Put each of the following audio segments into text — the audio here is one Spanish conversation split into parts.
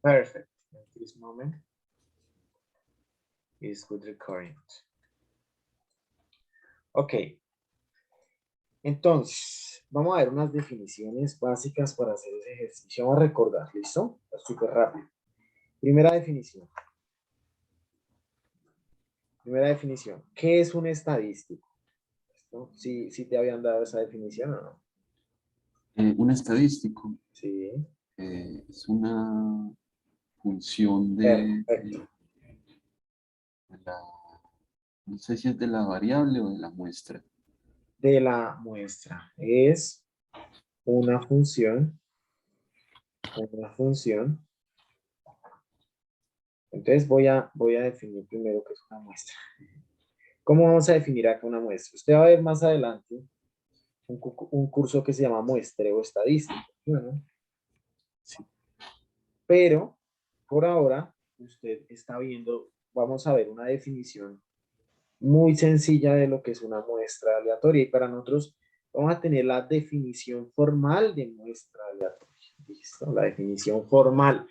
Perfect. At this moment is good recording. Ok, entonces, vamos a ver unas definiciones básicas para hacer ese ejercicio. Vamos a recordar, ¿listo? Súper rápido. Primera definición. Primera definición. ¿Qué es un estadístico? ¿Listo? ¿Sí te habían dado esa definición o no? Un estadístico Sí. es una función Perfecto. de la, no sé si es de la variable o de la muestra. De la muestra. Es una función. Una función. Entonces voy a definir primero qué es una muestra. ¿Cómo vamos a definir acá una muestra? Usted va a ver más adelante un curso que se llama muestreo estadístico. Bueno, sí. Pero por ahora usted está viendo, vamos a ver una definición muy sencilla de lo que es una muestra aleatoria. Y para nosotros vamos a tener la definición formal de muestra aleatoria. ¿Listo? La definición formal.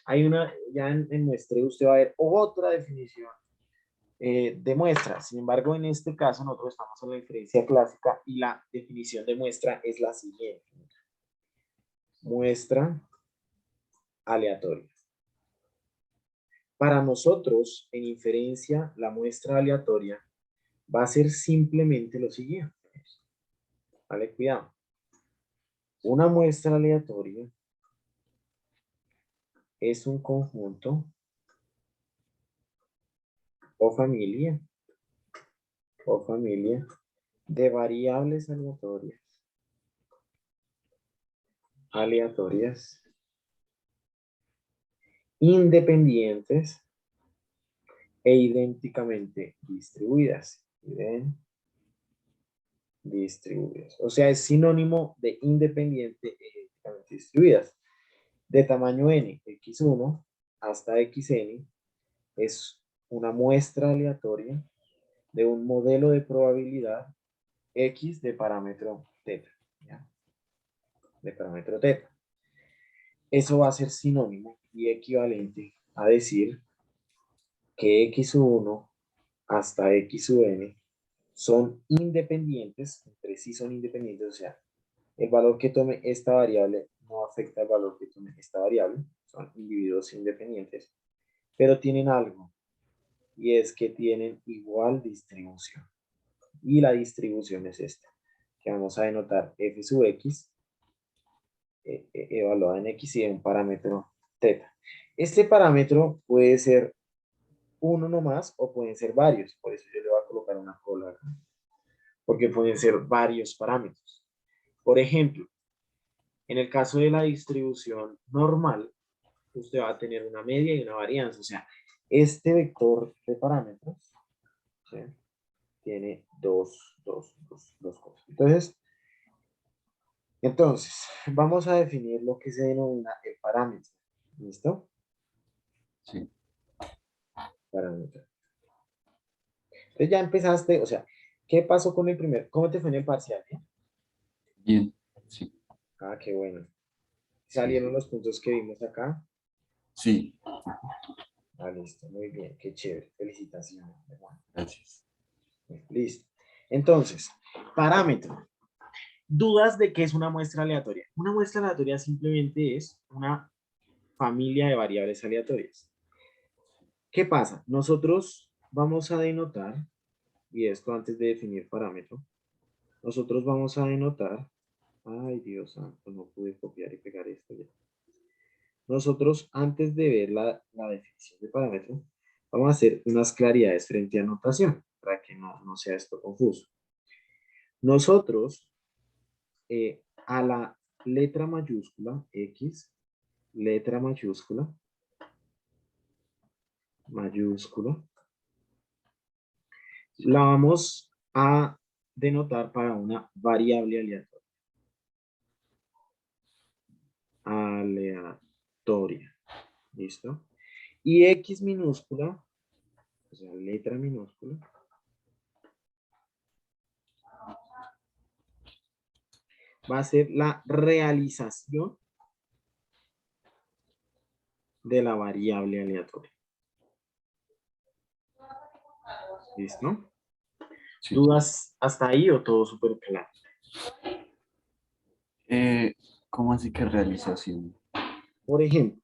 Hay una, ya en muestreo usted va a ver otra definición de muestra. Sin embargo, en este caso nosotros estamos en la inferencia clásica y la definición de muestra es la siguiente. Muestra aleatoria. Para nosotros, en inferencia, la muestra aleatoria va a ser simplemente lo siguiente. Vale, cuidado. Una muestra aleatoria es un conjunto o familia de variables aleatorias independientes e idénticamente distribuidas. Distribuidas. O sea, es sinónimo de independiente e idénticamente distribuidas. De tamaño n, x1 hasta xn, es una muestra aleatoria de un modelo de probabilidad x de parámetro teta. ¿Ya? De parámetro teta. Eso va a ser sinónimo y equivalente a decir que x1 hasta xn son independientes, entre sí son independientes, o sea, el valor que tome esta variable no afecta al valor que tome esta variable, son individuos independientes, pero tienen algo, y es que tienen igual distribución. Y la distribución es esta, que vamos a denotar f sub x, evaluada en x y en un parámetro teta. Este parámetro puede ser uno nomás o pueden ser varios, por eso yo le voy a colocar una cola acá, porque pueden ser varios parámetros. Por ejemplo, en el caso de la distribución normal, usted va a tener una media y una varianza. O sea, este vector de parámetros, ¿sí?, tiene dos cosas. Entonces, vamos a definir lo que se denomina el parámetro. ¿Listo? Sí. Parámetro. Entonces ya empezaste, o sea, ¿qué pasó con el primer? ¿Cómo te fue en el parcial? ¿Eh? Bien, sí. Ah, qué bueno. Sí, Salieron sí. los puntos que vimos acá. Sí, Ah, listo, muy bien, qué chévere. Felicitaciones. Bueno, gracias. listo. Entonces, parámetro. Dudas de qué es una muestra aleatoria. Una muestra aleatoria simplemente es una familia de variables aleatorias. ¿Qué pasa? Nosotros vamos a denotar, y esto antes de definir parámetro, nosotros vamos a denotar, ay Dios santo, no pude copiar y pegar esto ya. Nosotros antes de ver la definición de parámetro, vamos a hacer unas claridades frente a notación, para que no sea esto confuso. Nosotros, a la letra mayúscula X, letra mayúscula, la vamos a denotar para una variable aleatoria. Aleatoria. ¿Listo? Y X minúscula, o sea, letra minúscula, va a ser la realización de la variable aleatoria. ¿Listo? Sí. ¿Dudas hasta ahí o todo súper claro? ¿Cómo así que realización? Por ejemplo,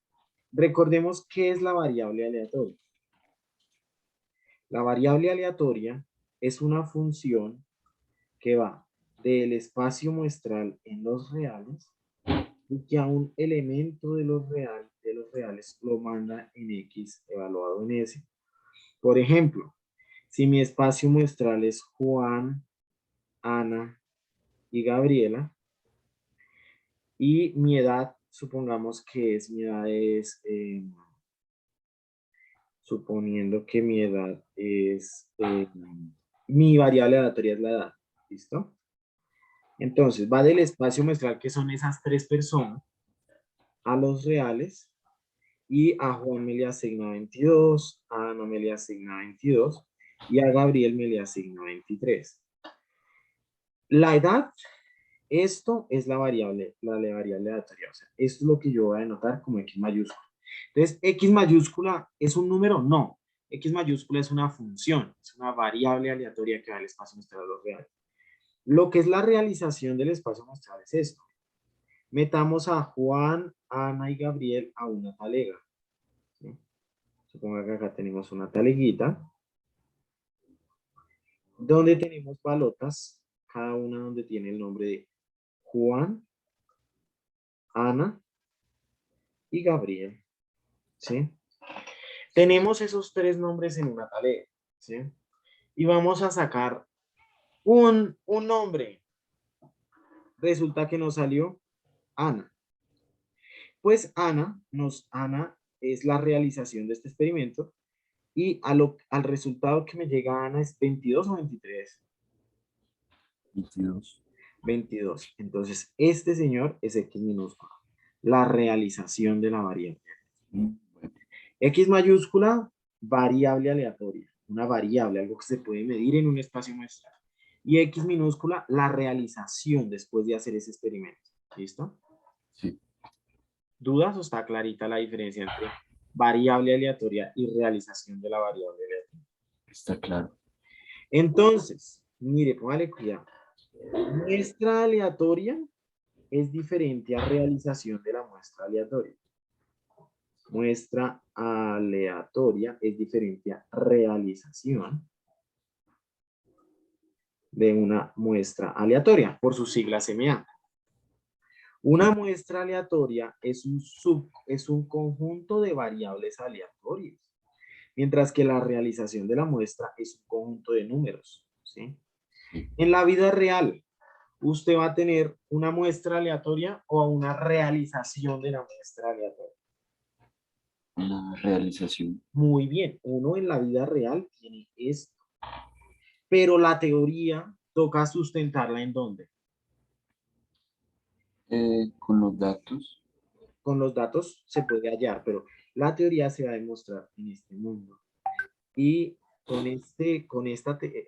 recordemos qué es la variable aleatoria. La variable aleatoria es una función que va del espacio muestral en los reales y que a un elemento de los reales lo manda en X evaluado en S. Por ejemplo, si mi espacio muestral es Juan, Ana y Gabriela y mi edad, supongamos que mi edad es, suponiendo que mi edad es, mi variable aleatoria es la edad, ¿listo? Entonces va del espacio muestral que son esas tres personas a los reales y a Juan me le asigna 22, a Ana me le asigna 22 y a Gabriel me le asigna 23. La edad, esto es la variable aleatoria, o sea, esto es lo que yo voy a denotar como X mayúscula. Entonces, X mayúscula es un número, no. X mayúscula es una función, es una variable aleatoria que va al espacio muestral a los reales. Lo que es la realización del espacio muestral es esto. Metamos a Juan, Ana y Gabriel a una talega. ¿Sí? Suponga que acá tenemos una taleguita donde tenemos balotas, cada una donde tiene el nombre de Juan, Ana y Gabriel. ¿Sí? Tenemos esos tres nombres en una talega. ¿Sí? Y vamos a sacar un nombre. Resulta que nos salió Ana. Pues Ana es la realización de este experimento y al resultado que me llega Ana es 22 o 23. 22. 22. Entonces, este señor es X minúscula, la realización de la variable. Bueno, X mayúscula, variable aleatoria, una variable, algo que se puede medir en un espacio muestral. Y X minúscula, la realización después de hacer ese experimento. ¿Listo? sí, ¿Dudas o está clarita la diferencia entre variable aleatoria y realización de la variable aleatoria? está claro. Entonces, mire, póngale cuidado. Muestra aleatoria es diferente a realización de la muestra aleatoria. Muestra aleatoria es diferente a realización de una muestra aleatoria, por sus siglas MA. Una muestra aleatoria es un conjunto de variables aleatorias, mientras que la realización de la muestra es un conjunto de números. ¿Sí? Sí. En la vida real, usted va a tener una muestra aleatoria o una realización de la muestra aleatoria. Una realización. Muy bien, uno en la vida real tiene esto, pero la teoría toca sustentarla en dónde. Con los datos. Con los datos se puede hallar, pero la teoría se va a demostrar en este mundo. Y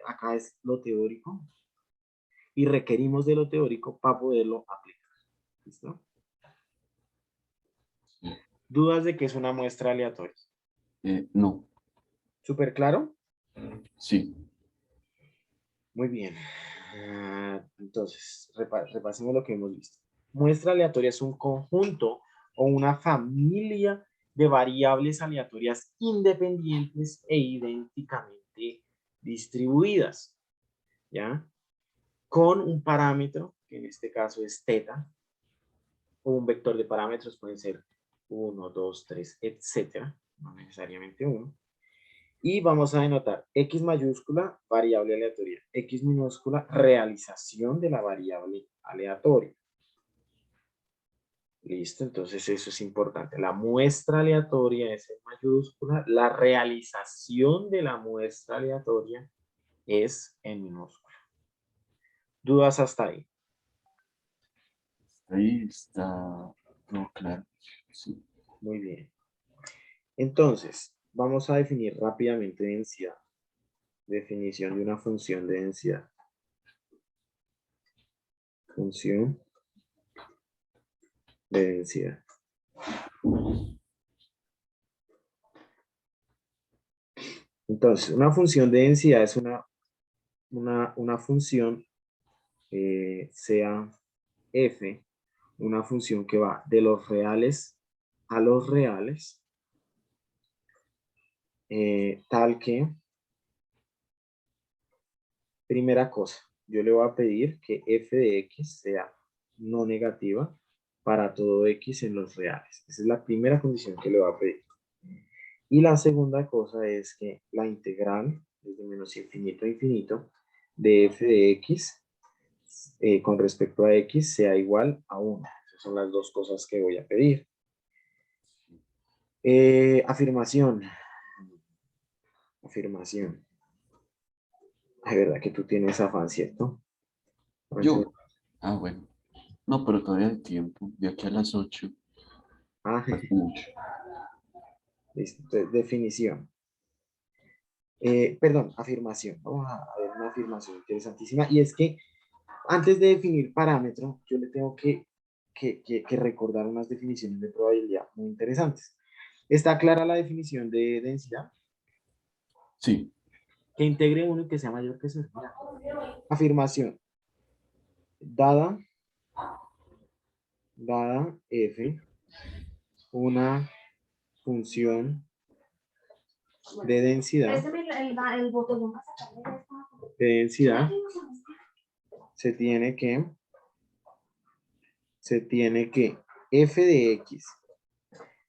acá es lo teórico y requerimos de lo teórico para poderlo aplicar. ¿Listo? ¿Dudas de que es una muestra aleatoria? No, ¿Súper claro? sí. Muy bien. Entonces, repasemos lo que hemos visto. Muestra aleatoria es un conjunto o una familia de variables aleatorias independientes e idénticamente distribuidas, ¿ya? Con un parámetro, que en este caso es teta, o un vector de parámetros, pueden ser 1, 2, 3, etcétera, no necesariamente uno. Y vamos a denotar X mayúscula, variable aleatoria. X minúscula, realización de la variable aleatoria. Listo, entonces eso es importante. La muestra aleatoria es en mayúscula. La realización de la muestra aleatoria es en minúscula. ¿Dudas hasta ahí? Ahí está todo claro. Sí. Muy bien. Entonces, vamos a definir rápidamente densidad. Definición de una función de densidad. Función de densidad. Entonces, una función de densidad es una función, sea f, una función que va de los reales a los reales, tal que, primera cosa, yo le voy a pedir que f de x sea no negativa para todo x en los reales. Esa es la primera condición que le voy a pedir. Y la segunda cosa es que la integral desde menos infinito a infinito de f de x con respecto a x sea igual a 1. Esas son las dos cosas que voy a pedir. Afirmación. Afirmación. Es verdad que tú tienes afán, ¿cierto? Yo, bueno, no, pero todavía hay tiempo, de aquí a las 8, Ah, falta mucho. listo. Entonces, definición. Perdón, afirmación. Vamos a ver una afirmación interesantísima. Y es que antes de definir parámetro, yo le tengo que recordar unas definiciones de probabilidad muy interesantes. ¿Está clara la definición de densidad? Sí, Que integre uno y que sea mayor que cero. Afirmación. Dada f, una función de densidad, se tiene que f de x,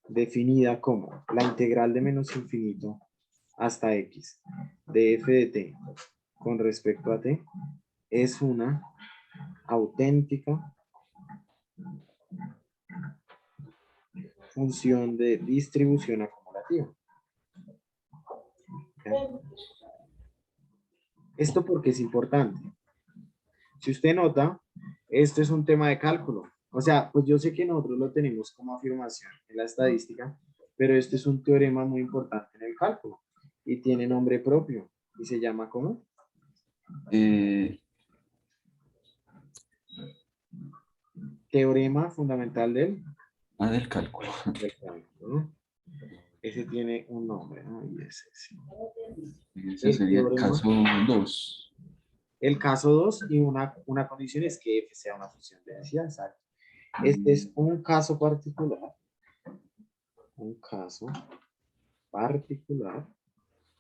definida como la integral de menos infinito hasta x de f de t con respecto a t, es una auténtica función de distribución acumulativa. Esto porque es importante. Si usted nota, esto es un tema de cálculo. O sea, pues yo sé que nosotros lo tenemos como afirmación en la estadística, pero este es un teorema muy importante en el cálculo y tiene nombre propio y se llama ¿cómo? Teorema fundamental del cálculo. del cálculo, ¿no? Ese tiene un nombre, ¿no? Y ese sí. Ese El sería el teorema, caso 2. el caso 2 y una condición es que f sea una función de densidad, exacto. Este es un caso particular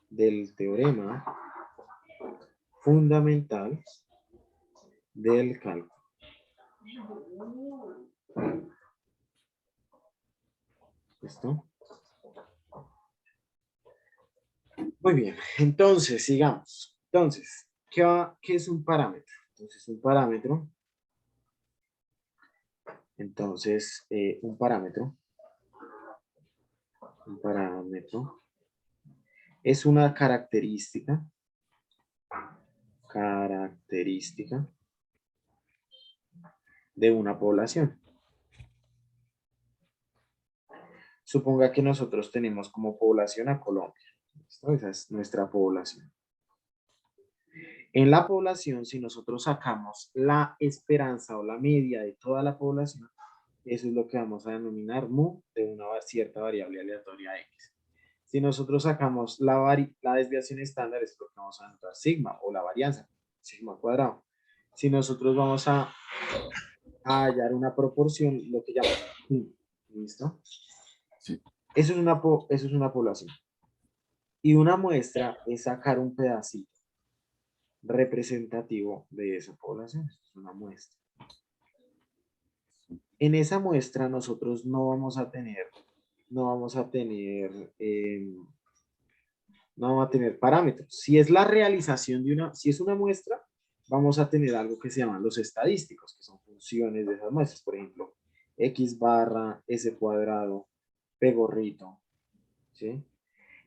del teorema fundamental del cálculo. ¿Listo? Muy bien, entonces sigamos. Entonces, ¿qué es un parámetro? Entonces, un parámetro es una característica de una población. Suponga que nosotros tenemos como población a Colombia. ¿Listo? Esa es nuestra población. En la población, si nosotros sacamos la esperanza o la media de toda la población, eso es lo que vamos a denominar mu de una cierta variable aleatoria x. Si nosotros sacamos la desviación estándar, es lo que vamos a anotar sigma o la varianza, sigma cuadrado. Si nosotros vamos a hallar una proporción, lo que llamamos ¿listo? Sí. Eso es una población. Y una muestra es sacar un pedacito representativo de esa población. Esto es una muestra. En esa muestra nosotros no vamos a tener parámetros. Si es la realización si es una muestra, vamos a tener algo que se llaman los estadísticos, que son funciones de esas muestras. Por ejemplo, x barra, s cuadrado, p gorrito, ¿sí?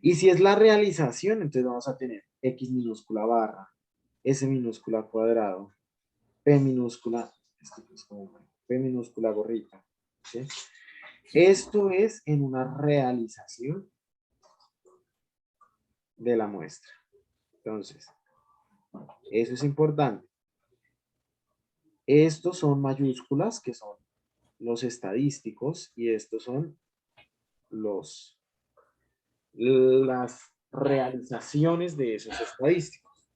Y si es la realización, entonces vamos a tener x minúscula barra, s minúscula cuadrado, p minúscula, p minúscula gorrita, ¿sí? Esto es en una realización de la muestra. Entonces, eso es importante. Estos son mayúsculas, que son los estadísticos, y estos son las realizaciones de esos estadísticos.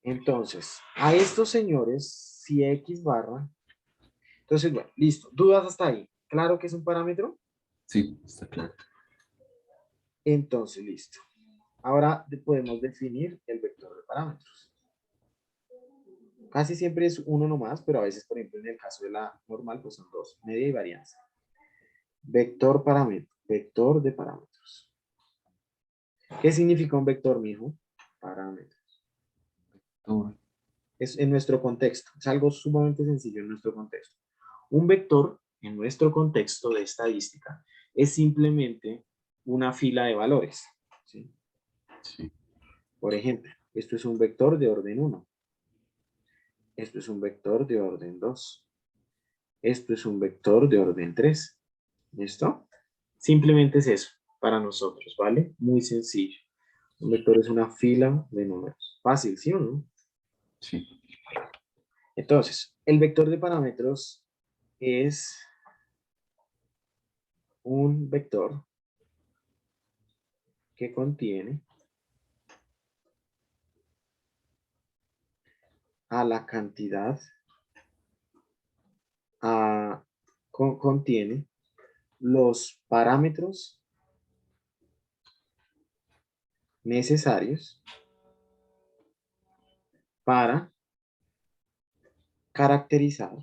Entonces, a estos señores, si X barra, entonces, bueno, listo. ¿Dudas hasta ahí? ¿Claro que es un parámetro? Sí, está claro. Entonces, listo. Ahora podemos definir el vector de parámetros. Casi siempre es uno nomás, pero a veces, por ejemplo, en el caso de la normal, pues son dos, media y varianza. Vector parámetro, vector de parámetros. ¿Qué significa un vector, mijo? Parámetros. Todo. Es en nuestro contexto. Es algo sumamente sencillo en nuestro contexto. Un vector, en nuestro contexto de estadística, es simplemente una fila de valores. ¿Sí? Sí. Por ejemplo, esto es un vector de orden 1. Esto es un vector de orden 2. Esto es un vector de orden 3. ¿Listo? Simplemente es eso para nosotros, ¿vale? Muy sencillo. Un vector es una fila de números. Fácil, ¿sí o no? Sí. Entonces, el vector de parámetros es un vector que contiene a la cantidad, contiene los parámetros necesarios para caracterizar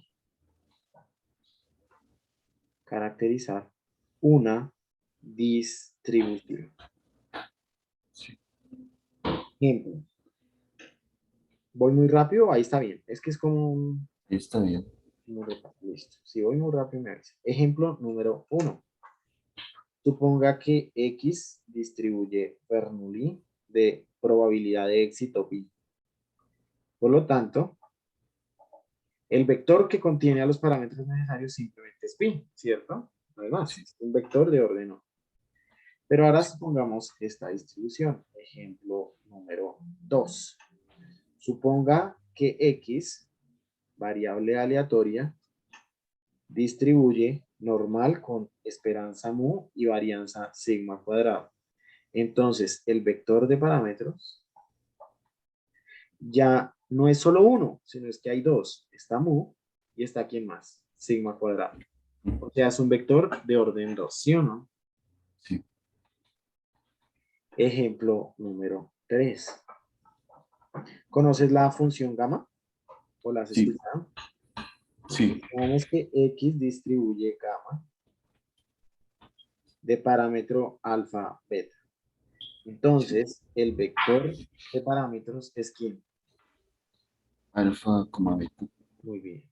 una distribución. Sí. Ejemplo. ¿Voy muy rápido? Ahí está bien. Es que es como un... Está bien. Listo. Si voy muy rápido, me avisa. Ejemplo número 1. Suponga que X distribuye Bernoulli de probabilidad de éxito pi. Por lo tanto, el vector que contiene a los parámetros necesarios simplemente es pi, ¿cierto? No hay más. Sí. Es un vector de orden 1. Pero ahora supongamos esta distribución. Ejemplo número 2. Suponga que X, variable aleatoria, distribuye normal con esperanza mu y varianza sigma cuadrado. Entonces, el vector de parámetros ya no es solo uno, sino es que hay dos. Está mu y está quién más, sigma cuadrado. O sea, es un vector de orden 2, ¿sí o no? Sí. Ejemplo número 3. ¿Conoces la función gamma? ¿O la has Sí. escuchado? Sí. Supongamos que X distribuye gamma de parámetro alfa beta. Sí. Entonces, el vector de parámetros es ¿quién? Alfa, coma beta. Muy bien.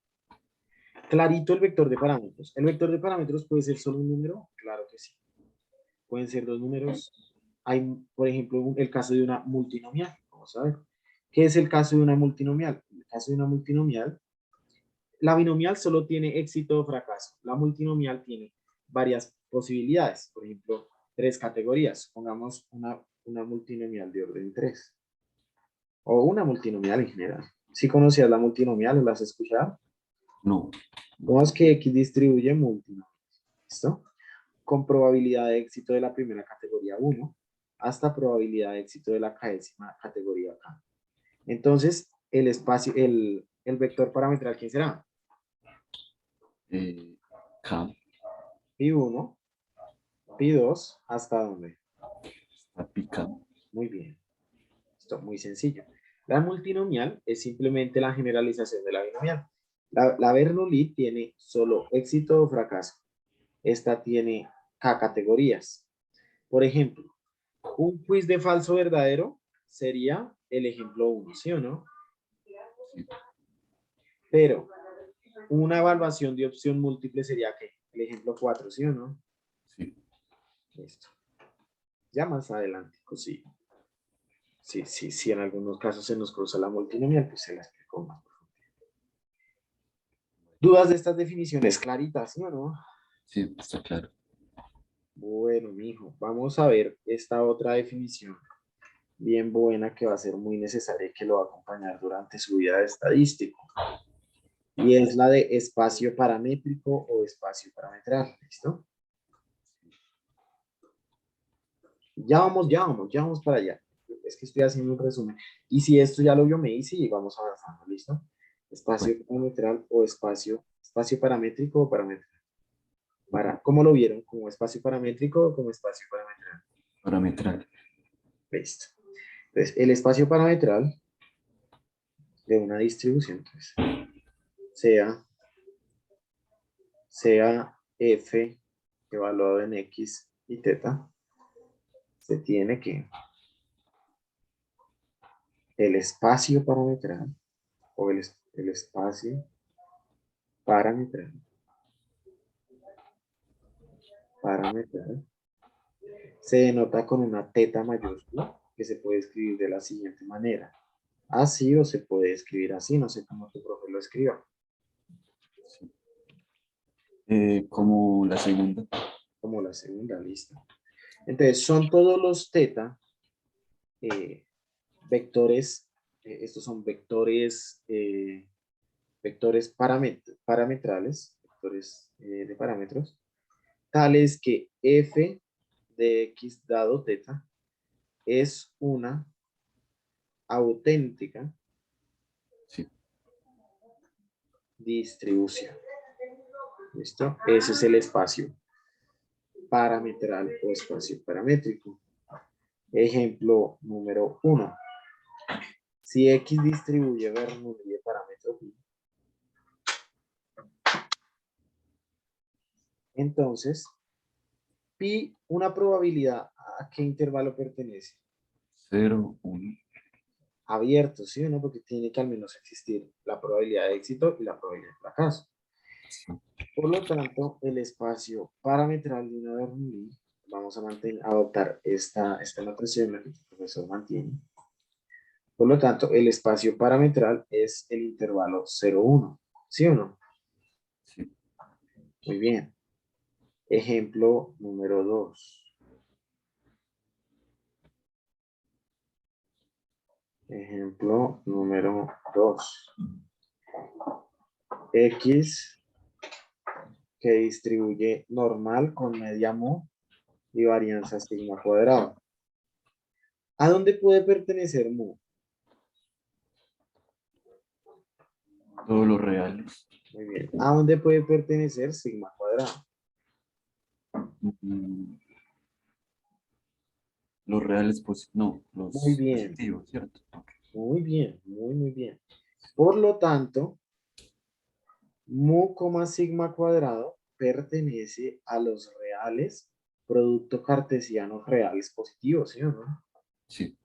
Clarito el vector de parámetros. ¿El vector de parámetros puede ser solo un número? Claro que sí. Pueden ser dos números. Hay, por ejemplo, el caso de una multinomial. Vamos a ver. ¿Qué es el caso de una multinomial? En el caso de una multinomial, la binomial solo tiene éxito o fracaso. La multinomial tiene varias posibilidades. Por ejemplo, tres categorías. Pongamos una multinomial de orden 3. O una multinomial en general. ¿Sí conocías la multinomial o la has escuchado? No. ¿Cómo es que X distribuye multinomial? ¿Listo? Con probabilidad de éxito de la primera categoría 1 hasta probabilidad de éxito de la décima categoría K. Entonces, el espacio, el vector parametral, ¿quién será? K. Pi 1, pi 2, ¿hasta dónde? Está pica. Muy bien. Esto es muy sencillo. La multinomial es simplemente la generalización de la binomial. La Bernoulli tiene solo éxito o fracaso. Esta tiene K categorías. Por ejemplo, un quiz de falso verdadero sería el ejemplo 1, ¿sí o no? Sí. Pero una evaluación de opción múltiple sería ¿qué? El ejemplo 4, ¿sí o no? Sí. Listo. Ya más adelante, pues sí. Sí, en algunos casos se nos cruza la multinomial, pues se la explico más. ¿Dudas de estas definiciones claritas, sí o no? Sí, está claro. Bueno, mijo, vamos a ver esta otra definición bien buena que va a ser muy necesaria y que lo va a acompañar durante su vida de estadístico. Y es la de espacio paramétrico o espacio parametral, ¿listo? Ya vamos para allá. Es que estoy haciendo un resumen. Y si esto ya lo vio Macy, y vamos avanzando, ¿listo? Bueno, Espacio parametral o espacio paramétrico o parametral. ¿Cómo lo vieron? ¿Como espacio paramétrico o como espacio parametral? parametral. Listo. Entonces, el espacio parametral de una distribución, pues, sea f evaluado en x y teta, se tiene que el espacio parametral o el espacio parametral se denota con una teta mayúscula que se puede escribir de la siguiente manera. Así o se puede escribir así, no sé cómo tu profe lo escriba, Sí. Como la segunda. como la segunda lista. Entonces, son todos los teta vectores, estos son vectores parametrales, vectores de parámetros, tales que f de x dado teta es una auténtica Sí. distribución. ¿Listo? Ese es el espacio parametral o espacio paramétrico. Ejemplo número 1. Si x distribuye Bernoulli de parámetro pi, entonces pi, una probabilidad, ¿a qué intervalo pertenece? 0, 1. Abierto, ¿sí o no? Porque tiene que al menos existir la probabilidad de éxito y la probabilidad de fracaso. Sí. Por lo tanto, el espacio parametral de una Bernoulli, vamos a adoptar esta notación la que el profesor mantiene. Por lo tanto, el espacio parametral es el intervalo 0, 1, ¿sí o no? Sí. Muy bien. Ejemplo número 2. Ejemplo número 2. X que distribuye normal con media mu y varianza sigma cuadrado. ¿A dónde puede pertenecer mu? Todos los reales. Muy bien. ¿A dónde puede pertenecer sigma cuadrado? Mm, Los reales, no, Muy los bien, positivos, ¿cierto? Ok. muy bien, muy bien. Por lo tanto, mu, sigma cuadrado pertenece a los reales, producto cartesianos reales positivos, ¿sí o no? Sí.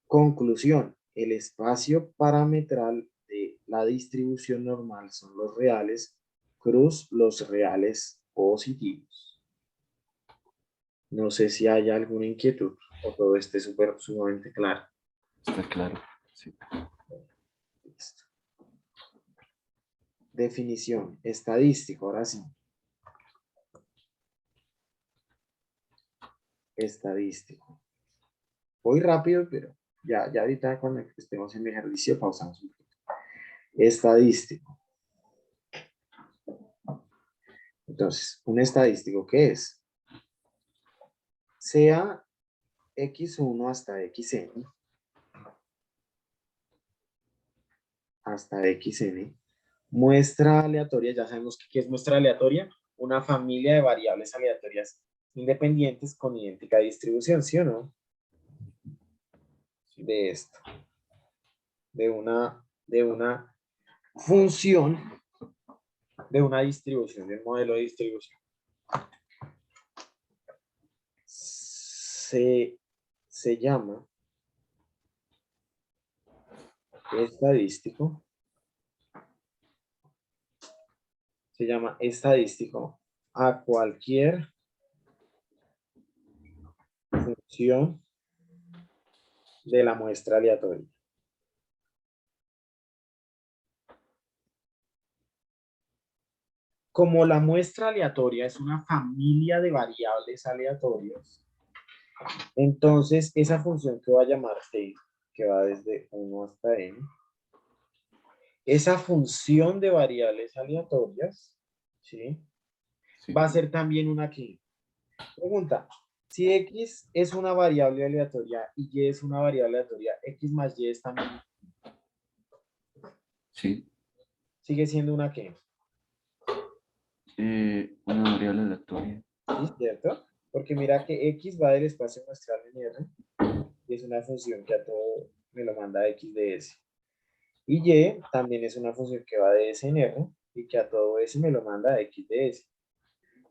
Conclusión, el espacio parametral de la distribución normal son los reales, cruz los reales positivos. No sé si hay alguna inquietud o todo esté sumamente claro. Está claro. Sí. Listo. Definición, estadístico, ahora sí. Estadístico. Voy rápido, pero ya ahorita cuando estemos en el ejercicio pausamos un poquito. Estadístico. Entonces, un estadístico, ¿qué es? Sea x1 hasta xn, muestra aleatoria, ya sabemos qué es muestra aleatoria, una familia de variables aleatorias independientes con idéntica distribución, ¿sí o no? De esto, de una función, de una distribución, de un modelo de distribución. Se llama estadístico, a cualquier función de la muestra aleatoria. Como la muestra aleatoria es una familia de variables aleatorias, entonces esa función que va a llamar t, que va desde 1 hasta n, esa función de variables aleatorias, ¿sí? Sí. Va a ser también una que, pregunta, Si X es una variable aleatoria y Y es una variable aleatoria, X más Y es también, Sí. sigue siendo una ¿qué? Una variable aleatoria. ¿Sí? ¿Cierto? Porque mira que X va del espacio muestral en R y es una función que a todo me lo manda X de S. Y Y también es una función que va de S en R y que a todo S me lo manda X de S.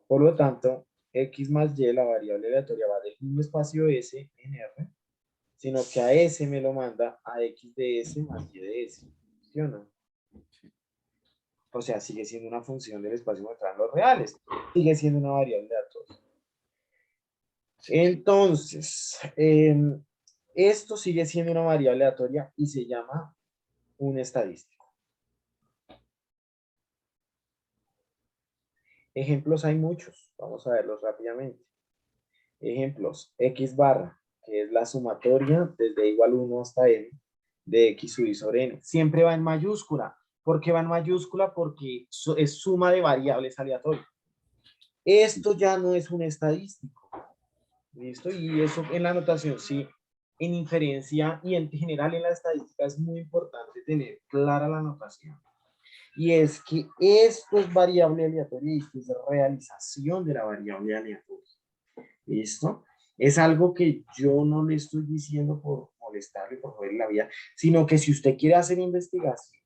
Por lo tanto, X más Y, la variable aleatoria, va del mismo espacio S en R, sino que a S me lo manda a X de S más Y de S. ¿Sí o no? Sí. O sea, sigue siendo una función del espacio muestral en los reales. Sigue siendo una variable aleatoria. Sí. Entonces, esto sigue siendo una variable aleatoria y se llama un estadístico. Ejemplos hay muchos. Vamos a verlos rápidamente. Ejemplos. X barra, que es la sumatoria desde igual 1 hasta n de x sub i sobre n. Siempre va en mayúscula. ¿Por qué va en mayúscula? Porque es suma de variables aleatorias. Esto ya no es un estadístico. ¿Listo? Y eso en la notación, sí. En inferencia y en general en la estadística es muy importante tener clara la notación. Y es que esto es variable aleatoria y esto es realización de la variable aleatoria. ¿Listo? Es algo que yo no le estoy diciendo por molestarle, por joder la vida, sino que si usted quiere hacer investigación,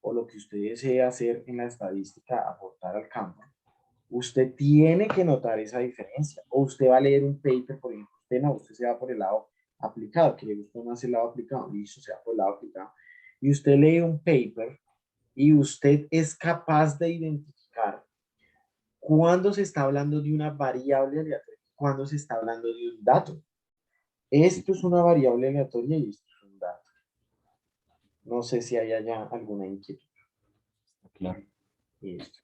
o lo que usted desea hacer en la estadística, aportar al campo, usted tiene que notar esa diferencia. O usted va a leer un paper, por ejemplo, usted se va por el lado aplicado, que le gusta más el lado aplicado, listo, se va por el lado aplicado. Y usted lee un paper y usted es capaz de identificar cuándo se está hablando de una variable aleatoria, cuándo se está hablando de un dato. Sí. Esto es una variable aleatoria y esto es un dato. No sé si hay allá alguna inquietud. Claro. Listo.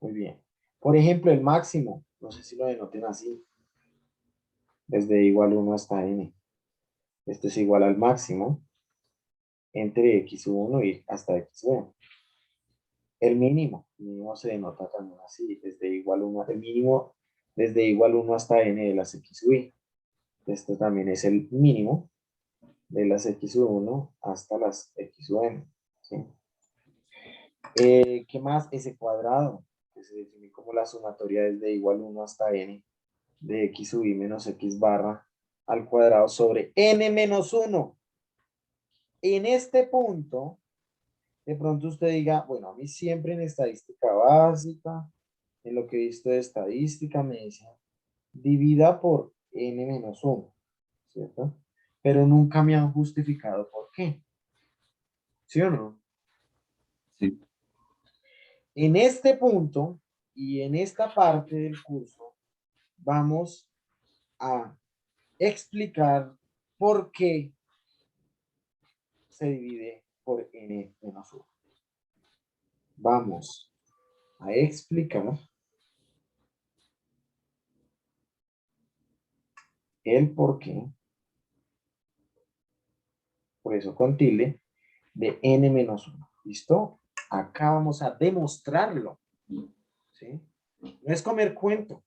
Muy bien. Por ejemplo, el máximo, no sé si lo denoten así, desde igual 1 hasta n. Esto es igual al máximo entre x1 y hasta x1. El mínimo se denota también así, desde igual 1, el mínimo desde igual 1 hasta n de las x sub i. Esto también es el mínimo de las x1 hasta las xn. ¿Sí? ¿Qué más? S cuadrado, que se define como la sumatoria desde igual 1 hasta n de x sub i menos x barra al cuadrado sobre n menos 1. En este punto, de pronto usted diga, bueno, a mí siempre en estadística básica, en lo que he visto de estadística, me dicen divida por n menos 1, ¿cierto? Pero nunca me han justificado por qué. ¿Sí o no? Sí. En este punto y en esta parte del curso vamos a explicar por qué se divide por n menos 1. Vamos a explicar el por qué, por eso con tilde, de n menos 1. ¿Listo? Acá vamos a demostrarlo. ¿Sí? No es comer cuento.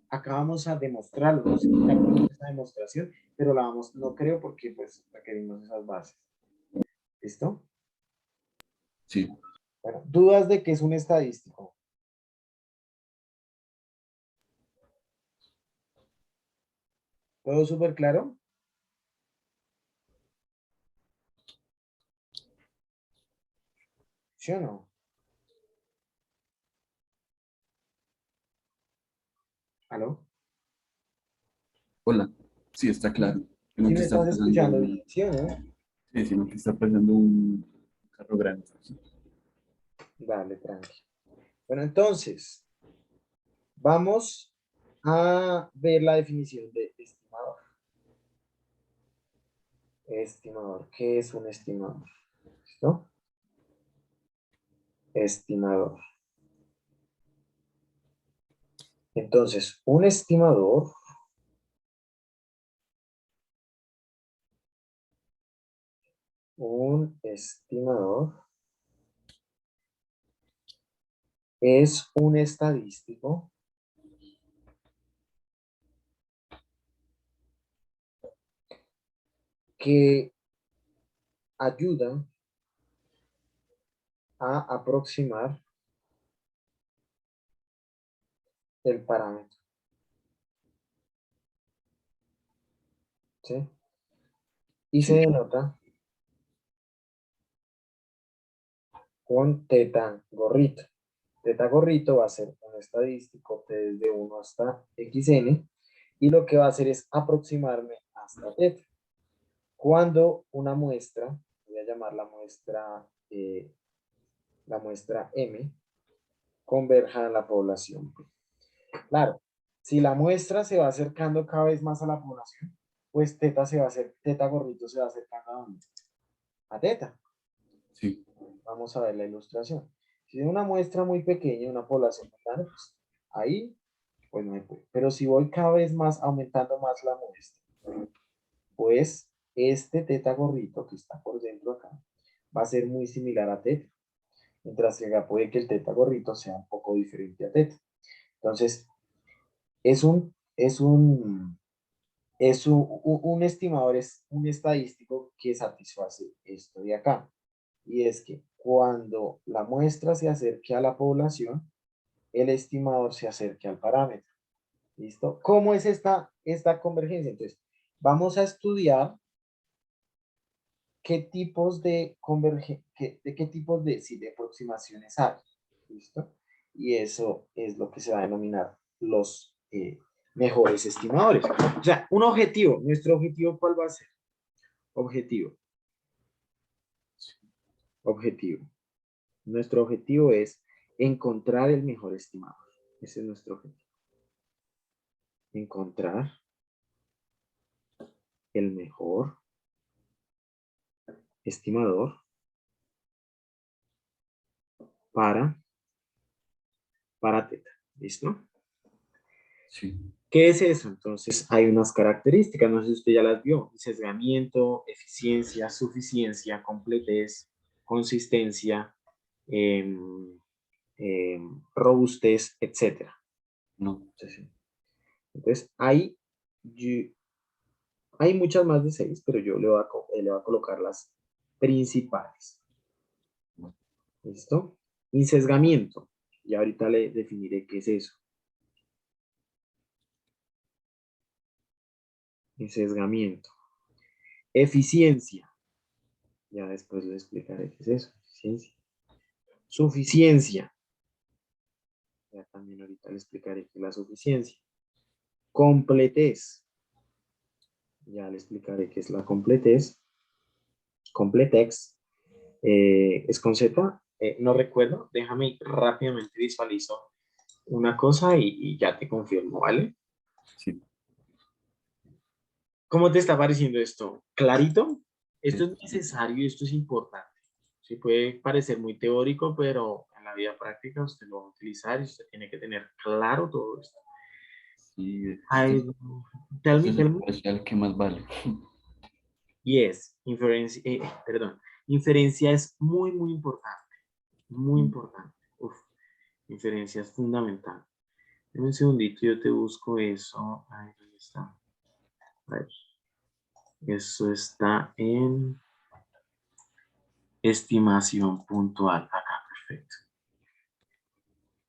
Acá vamos a demostrarlo. No sé si ya conocen esa demostración, pero la vamos, no creo porque pues requerimos esas bases. ¿Listo? Sí. Bueno, dudas de qué es un estadístico. ¿Todo súper claro? ¿Sí o no? ¿Aló? Hola. Sí, está ¿Sí? claro. ¿Sí Sino que me está estás pasando escuchando un... bien? ¿Sí o no? Sí, sino que está pasando un carro grande. Sí. Dale, tranqui. Bueno, entonces, vamos a ver la definición de estimador. Estimador, ¿qué es un estimador? ¿Listo? Estimador. Entonces, un estimador es un estadístico que ayudan a aproximar el parámetro. ¿Sí? Y se Sí, denota con teta gorrito. Teta gorrito va a ser un estadístico desde 1 hasta xn y lo que va a hacer es aproximarme hasta teta. Cuando una muestra, voy a llamar la muestra M, converja a la población. Claro, si la muestra se va acercando cada vez más a la población, pues teta gorrito se va acercando ¿a dónde? A teta. sí, Vamos a ver la ilustración. Si es una muestra muy pequeña, una población muy grande, pues ahí, pues no me puede. Pero si voy cada vez más, aumentando más la muestra, pues este teta gorrito que está por dentro acá, va a ser muy similar a teta. Mientras que acá puede que el teta gorrito sea un poco diferente a teta. Entonces, un estimador, es un estadístico que satisface esto de acá. Y es que cuando la muestra se acerque a la población, el estimador se acerque al parámetro. ¿Listo? ¿Cómo es esta convergencia? Entonces, vamos a estudiar qué tipos de qué tipos sí, de aproximaciones hay. ¿Listo? Y eso es lo que se va a denominar los mejores estimadores. O sea, un objetivo. ¿Nuestro objetivo cuál va a ser? Objetivo. Objetivo. Nuestro objetivo es encontrar el mejor estimador. Ese es nuestro objetivo. Encontrar el mejor estimador para, para teta. ¿Listo? sí, ¿Qué es eso? Entonces, hay unas características, no sé si usted ya las vio: sesgamiento, eficiencia, suficiencia, completez, consistencia, eh, robustez, etc. no, Entonces, hay muchas más de 6, pero yo le voy a colocar las principales. bueno, ¿Listo? Insesgamiento. Y ahorita le definiré qué es eso. Insesgamiento. Eficiencia. Ya después le explicaré qué es eso. Eficiencia. Suficiencia. Ya también ahorita le explicaré qué es la suficiencia. Completez. Ya le explicaré qué es la completez. Completex. Es con Z. No recuerdo. Déjame rápidamente visualizo una cosa y ya te confirmo, ¿vale? sí, ¿Cómo te está pareciendo esto? ¿Clarito? Esto sí, es necesario y esto es importante. Sí, puede parecer muy teórico, pero en la vida práctica usted lo va a utilizar y usted tiene que tener claro todo esto. sí, I, esto es tell el me. parcial que más vale. Yes, perdón. Inferencia es muy, muy importante. Muy Mm, importante. Uf, inferencia es fundamental. Dame un segundito, yo te busco eso. Ahí está. A ver. Eso está en estimación puntual. Acá, perfecto.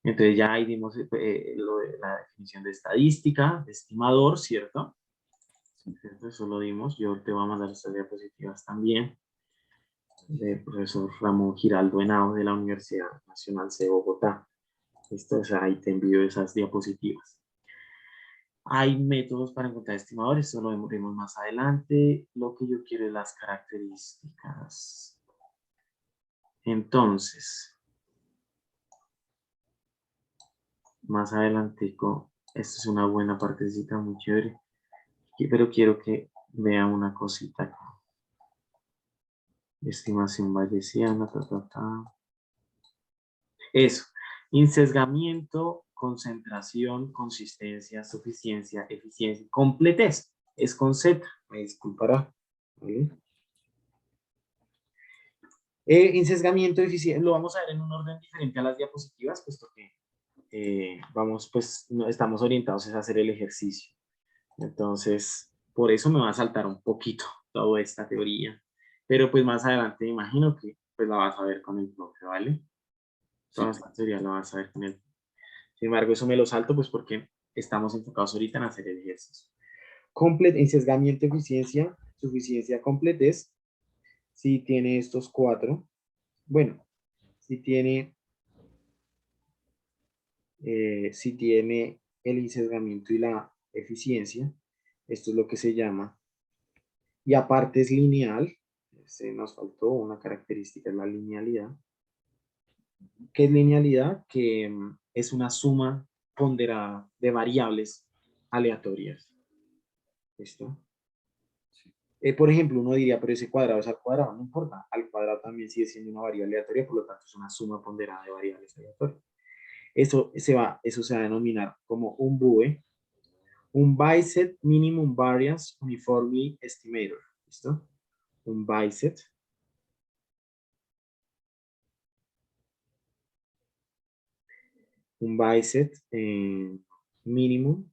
Entonces ya ahí dimos la definición de estadística, de estimador, ¿cierto? sí, ¿Cierto? Eso lo dimos. Yo te voy a mandar estas diapositivas también, del profesor Ramón Giraldo Henao de la Universidad Nacional de Bogotá. Listo, o sea, ahí te envío esas diapositivas. Hay métodos para encontrar estimadores, eso lo veremos más adelante. Lo que yo quiero es las características. Entonces, más adelantico, esto es una buena partecita muy chévere, pero quiero que vean una cosita acá. Estimación bayesiana, Eso. Insesgamiento, concentración, consistencia, suficiencia, eficiencia, completez. Es con Z, me disculpará. ¿Vale? Insesgamiento, eficiencia, lo vamos a ver en un orden diferente a las diapositivas, puesto que vamos, pues, no, estamos orientados a hacer el ejercicio. Entonces, por eso me va a saltar un poquito. toda esta teoría, pero pues más adelante me imagino que pues la vas a ver con el profe, ¿vale? Toda esta teoría la vas a ver con él. Sin embargo, eso me lo salto pues porque estamos enfocados ahorita en hacer el ejercicio. Ensesgamiento, eficiencia, suficiencia, completez. Si tiene estos cuatro, bueno, si tiene el ensesgamiento y la eficiencia, esto es lo que se llama, y aparte es lineal, se nos faltó una característica, es la linealidad. ¿Qué es linealidad? Que es una suma ponderada de variables aleatorias. ¿Listo? Por ejemplo, uno diría, pero ese cuadrado es al cuadrado, no importa, al cuadrado también sigue siendo una variable aleatoria, por lo tanto es una suma ponderada de variables aleatorias. Eso se va a denominar como un BUE, un Biset Minimum Variance Uniformly Estimator. ¿Listo? Un Biset. Un Biset Minimum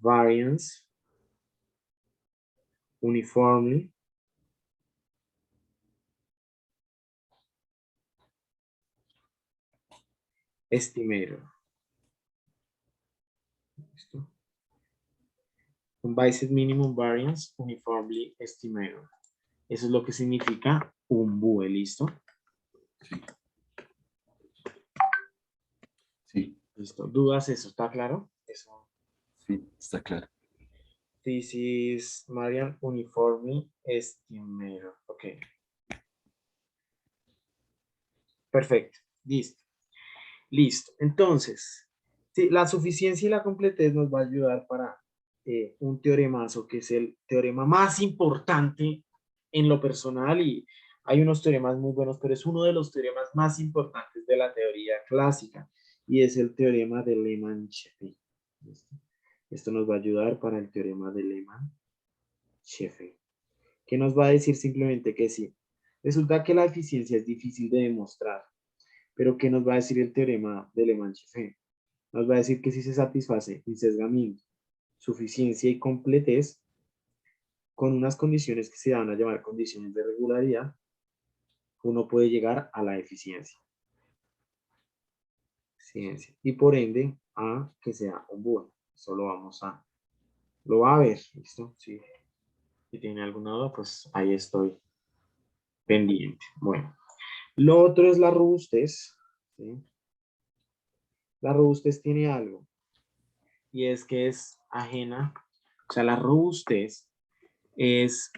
Variance Uniformly Estimator. ¿Listo? Un Biset Minimum Variance Uniformly Estimator. Eso es lo que significa un BUE, ¿listo? Sí. Sí. ¿Listo? ¿Dudas? ¿Eso está claro? Eso. Sí, está claro. This is Marian Uniformly Estimator. Ok. Perfecto. Listo. Listo. Entonces, sí, la suficiencia y la completez nos va a ayudar para un teoremazo que es el teorema más importante en lo personal, y hay unos teoremas muy buenos, pero es uno de los teoremas más importantes de la teoría clásica y es el teorema de Lehmann-Scheffel. Esto nos va a ayudar para el teorema de Lehmann-Scheffel, que nos va a decir simplemente que sí. Resulta que la eficiencia es difícil de demostrar, pero ¿qué nos va a decir el teorema de Lehmann-Scheffel? Nos va a decir que si se satisface ensesgamiento, suficiencia y completez con unas condiciones que se van a llamar condiciones de regularidad, uno puede llegar a la eficiencia. Y por ende a que sea un BUE. Eso lo va a ver, ¿listo? Sí. Si tiene alguna duda, pues ahí estoy pendiente. Bueno, lo otro es la robustez, ¿sí? La robustez tiene algo, y es que es ajena, o sea, la robustez es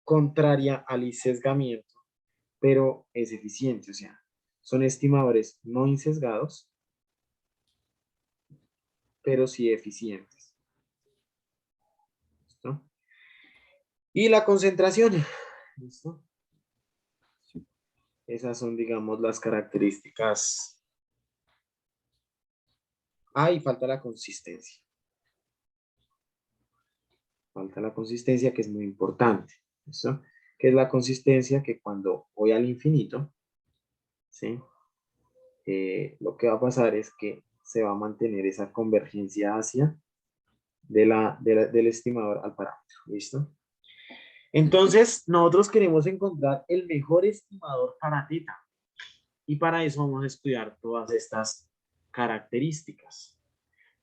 contraria al sesgamiento, pero es eficiente, o sea, son estimadores no insesgados, pero sí eficientes. ¿Listo? Y la concentración, ¿listo? Sí. Esas son, digamos, las características. Ah, y falta la consistencia. Falta la consistencia, que es muy importante. ¿Listo? ¿Qué es la consistencia? Que cuando voy al infinito, ¿sí? Lo que va a pasar es que se va a mantener esa convergencia hacia del estimador al parámetro. ¿Listo? Entonces, nosotros queremos encontrar el mejor estimador para teta. Y para eso vamos a estudiar todas estas características.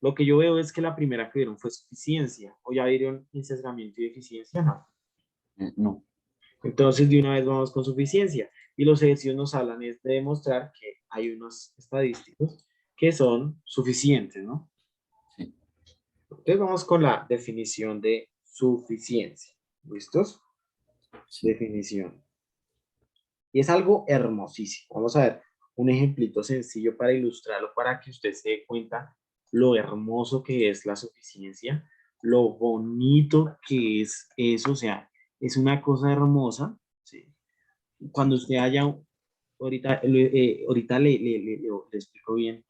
Lo que yo veo es que la primera que vieron fue suficiencia. ¿O ya vieron sesgamiento y eficiencia? No. No. Entonces, de una vez vamos con suficiencia. Y los ejercicios nos hablan es de demostrar que hay unos estadísticos que son suficientes, ¿no? Sí. Entonces, vamos con la definición de suficiencia. ¿Listos? Sí. Definición. Y es algo hermosísimo. Vamos a ver un ejemplito sencillo para ilustrarlo, para que usted se dé cuenta lo hermoso que es la suficiencia, lo bonito que es eso, o sea, es una cosa hermosa, ¿sí? Cuando usted haya, ahorita le explico bien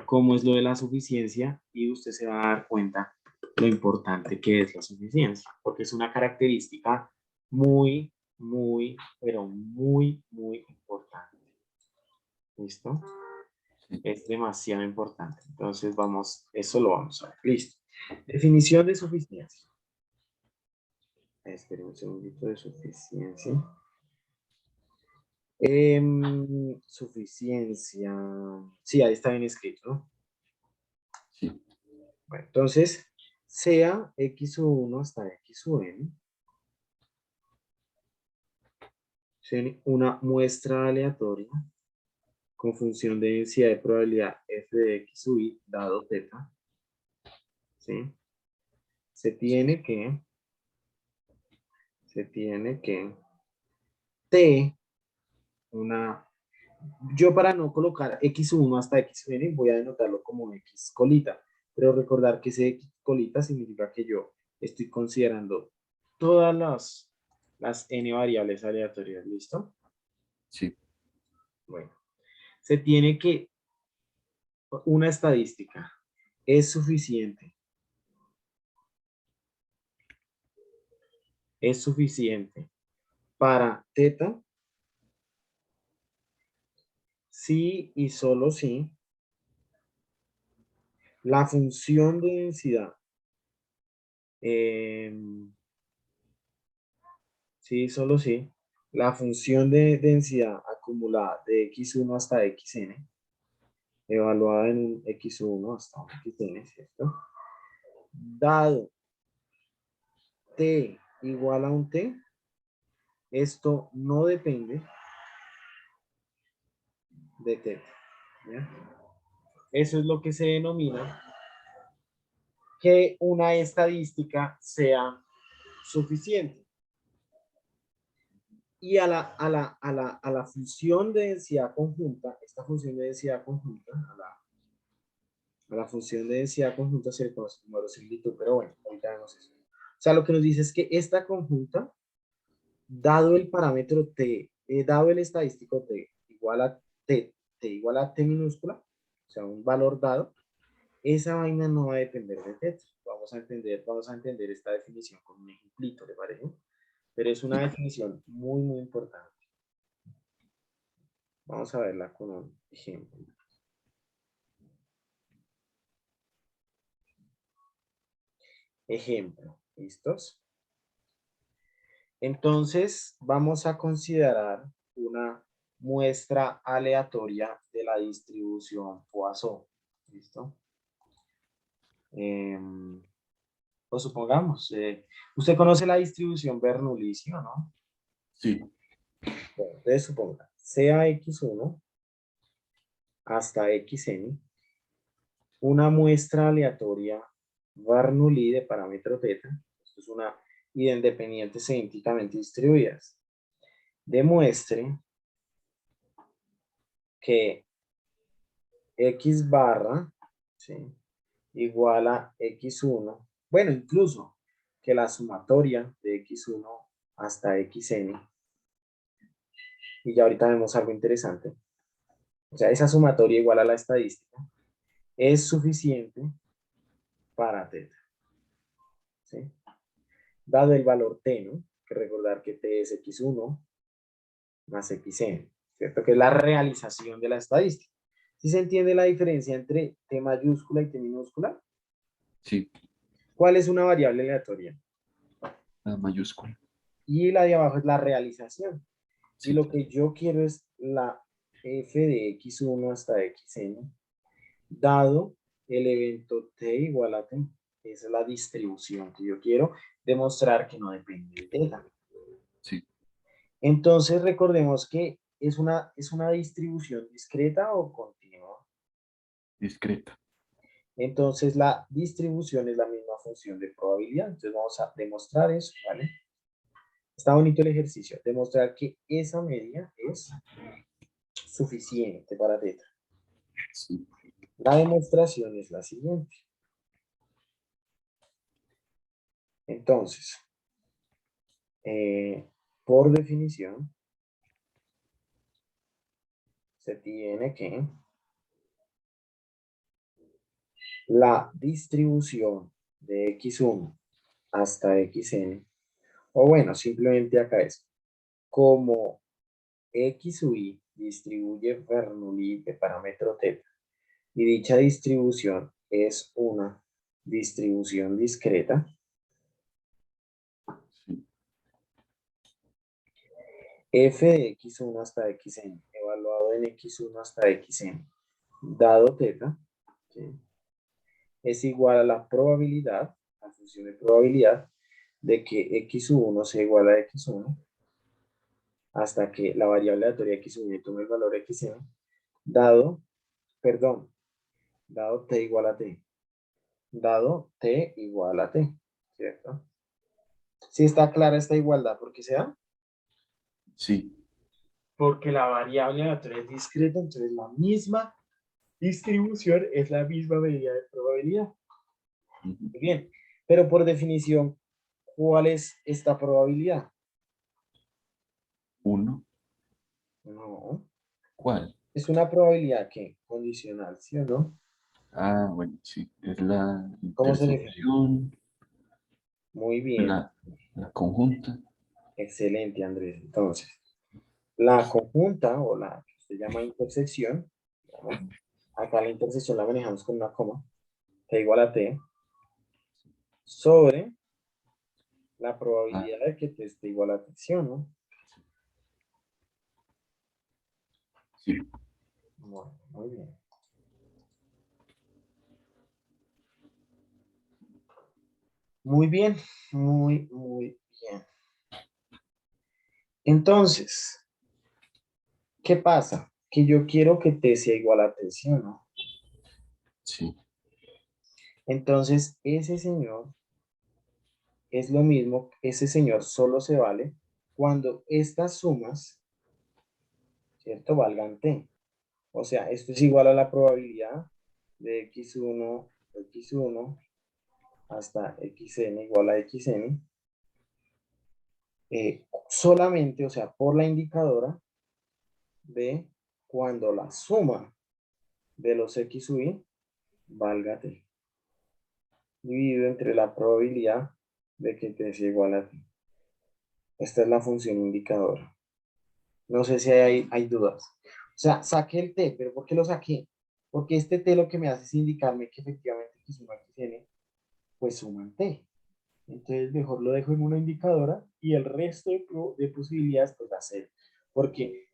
cómo es lo de la suficiencia y usted se va a dar cuenta lo importante que es la suficiencia, porque es una característica muy, muy, pero muy, muy importante. ¿Listo? Es demasiado importante. Entonces eso lo vamos a ver. Listo. Definición de suficiencia. Esperen un segundito de suficiencia. Suficiencia. Sí, ahí está bien escrito, ¿no? Sí. Bueno, entonces, sea x1 hasta xn, una muestra aleatoria con función de densidad de probabilidad f de x sub i dado θ, ¿sí? Se tiene que t, yo para no colocar x1 hasta xn voy a denotarlo como x colita, pero recordar que ese x colita significa que yo estoy considerando todas las n variables aleatorias, ¿listo? Sí. Bueno, se tiene que una estadística es suficiente para θ si y solo si la función de densidad sí, solo si la función de densidad acumulada de x1 hasta xn evaluada en un x1 hasta un xn, ¿cierto? Dado t igual a un t, esto no depende de θ, ¿ya? Eso es lo que se denomina que una estadística sea suficiente. Y a la función de densidad conjunta, esta función de densidad conjunta, a la función de densidad conjunta se le conoce como similitud, pero bueno, ahorita vemos eso. O sea, lo que nos dice es que esta conjunta, dado el parámetro t, dado el estadístico t igual a t minúscula, o sea, un valor dado, esa vaina no va a depender de θ. Vamos a entender esta definición con un ejemplito, ¿le parece? Pero es una definición muy, muy importante. Vamos a verla con un ejemplo. Ejemplo, ¿listos? Entonces, vamos a considerar una muestra aleatoria de la distribución Poisson. ¿Listo? Pues supongamos, usted conoce la distribución Bernoulli, ¿sí o no? Sí. Bueno, entonces suponga, sea x1 hasta xn, una muestra aleatoria Bernoulli de parámetro θ, esto es una independientes e idénticamente distribuidas, demuestre que x barra, ¿sí?, igual a x1, bueno, incluso que la sumatoria de x1 hasta xn, y ya ahorita vemos algo interesante, o sea, esa sumatoria igual a la estadística, es suficiente para θ, ¿sí? Dado el valor t, ¿no? Que recordar que t es x1 más xn, ¿cierto? Que es la realización de la estadística. ¿Sí se entiende la diferencia entre t mayúscula y t minúscula? Sí. ¿Cuál es una variable aleatoria? La mayúscula. Y la de abajo es la realización. Sí. Y lo que yo quiero es la f de x1 hasta xn, dado el evento t igual a t. Esa es la distribución que yo quiero demostrar que no depende de θ. Sí. Entonces recordemos que es una distribución discreta o continua. Discreta. Entonces la distribución es la misma función de probabilidad. Entonces vamos a demostrar eso, ¿vale? Está bonito el ejercicio. Demostrar que esa media es suficiente para θ. Sí. La demostración es la siguiente. Entonces, por definición, se tiene que la distribución de x1 hasta xn, o bueno, simplemente acá es como x sub i distribuye Bernoulli de parámetro θ y dicha distribución es una distribución discreta, Sí. f de x1 hasta xn, evaluado en x1 hasta xn, dado θ, ¿sí? Es igual a la probabilidad, la función de probabilidad, de que x1 sea igual a x1 hasta que la variable aleatoria x1 tome el valor xn, dado, perdón, dado t igual a t, dado t igual a t, ¿cierto? Si está clara esta igualdad, ¿por qué se da? Sí. Porque la variable aleatoria es discreta, entonces la misma distribución es la misma medida de probabilidad. Ujú. Muy bien, pero por definición, ¿cuál es esta probabilidad? 1. No, ¿Cuál? es una probabilidad que condicional, ¿sí o no? Ah, bueno, sí. Es la ¿Cómo se define? intersección, Muy bien, la conjunta. excelente, Andrés. Entonces, la conjunta o la que se llama intersección, ¿no? Acá la intersección la manejamos con una coma, t igual a t, sobre la Ah, probabilidad de que t esté igual a t, ¿sí o no? sí. Bueno, muy bien. Muy bien, muy bien. Entonces, ¿qué pasa? Que yo quiero que t sea igual a t, ¿sí o no? Sí. Entonces, ese señor es lo mismo, ese señor solo se vale cuando estas sumas, ¿cierto? Valgan t. O sea, esto es igual a la probabilidad de x1 hasta xn igual a xn, solamente, o sea, por la indicadora de cuando la suma de los x sub i valga t, dividido entre la probabilidad de que t sea igual a t. Esta es la función indicadora. No sé si hay dudas. O sea, saqué el t, pero ¿por qué lo saqué? Porque este t lo que me hace es indicarme que efectivamente x1 xn pues suman t. Entonces mejor lo dejo en una indicadora y el resto de posibilidades pues va a ser. Porque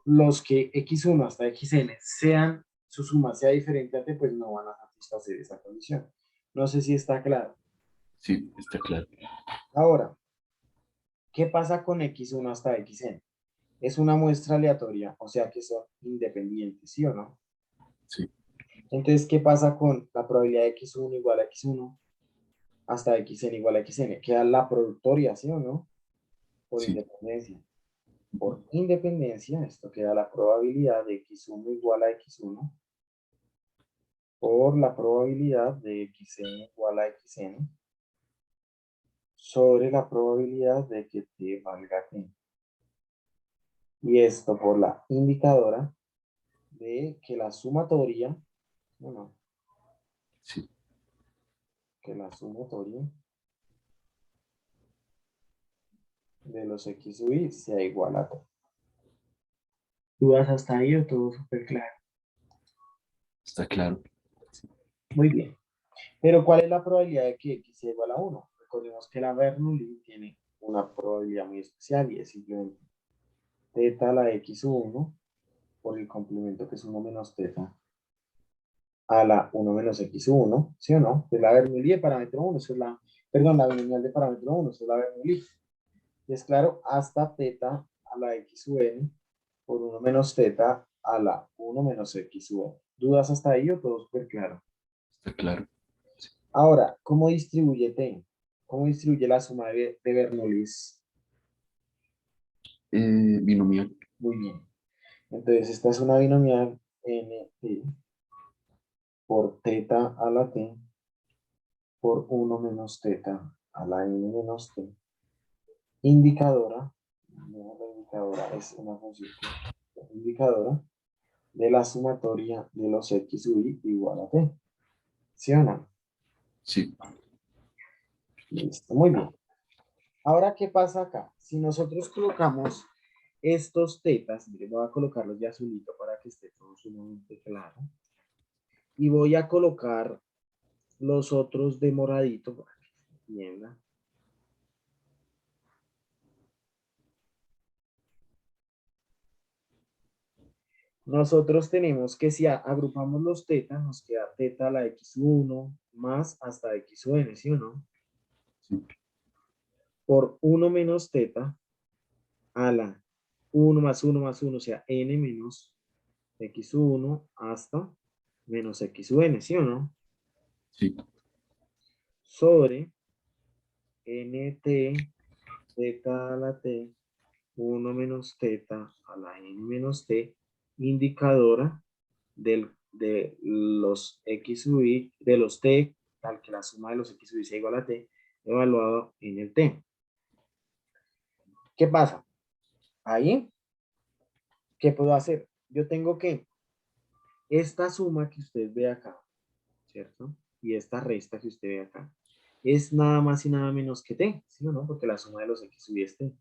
los que x1 hasta xn sean, su suma sea diferente a t, pues no van a satisfacer esa condición. No sé si está claro. Sí, está claro. Ahora, ¿qué pasa con x1 hasta xn? Es una muestra aleatoria, o sea que son independientes, ¿sí o no? Sí. Entonces, ¿qué pasa con la probabilidad de x1 igual a x1 hasta xn igual a xn? Queda la productoria, ¿sí o no? Por Sí. independencia. Por independencia, esto queda la probabilidad de x1 igual a x1 por la probabilidad de xn igual a xn sobre la probabilidad de que t valga t. Y esto por la indicadora de que la sumatoria, bueno, Sí. que la sumatoria de los x sub i sea igual a t. ¿Dudas hasta ahí o todo súper claro? Está claro. Muy bien. Pero ¿cuál es la probabilidad de que x sea igual a 1? Recordemos que la Bernoulli tiene una probabilidad muy especial y es simplemente θ a la x1 por el complemento que es 1 menos θ a la 1 menos x1, ¿sí o no? Es la Bernoulli de parámetro 1, eso es la, perdón, la binomial de parámetro 1, eso es la Bernoulli. Y es claro, hasta θ a la x sub n por 1 menos θ a la 1 menos x sub n. ¿Dudas hasta ahí o todo súper claro? Está claro. Ahora, ¿cómo distribuye t? ¿Cómo distribuye la suma de Bernoullis? Binomial. Muy bien. Entonces, esta es una binomial nt por θ a la t por 1 menos θ a la n menos t. Indicadora, no, la indicadora es una función indicadora de la sumatoria de los x sub i igual a t. ¿Sí o no? Sí. Listo, muy bien. Ahora, ¿qué pasa acá? Si nosotros colocamos estos tetas, miren, voy a colocarlos ya azulito para que esté todo sumamente claro. Y voy a colocar los otros de moradito para que se entienda. Nosotros tenemos que si agrupamos los teta, nos queda teta a la x1 más hasta xn, ¿sí o no? Sí. Por 1 menos teta a la 1 más 1 más 1, o sea, n menos x1 hasta menos xn, ¿sí o no? Sí. Sobre nt teta a la t, 1 menos teta a la n menos t, indicadora de los x sub i, de los t, tal que la suma de los x sub i sea igual a t, evaluado en el t. ¿Qué pasa? Ahí, ¿qué puedo hacer? Yo tengo que esta suma que usted ve acá, ¿cierto? Y esta resta que usted ve acá, es nada más y nada menos que t, ¿sí o no? Porque la suma de los x sub i es t.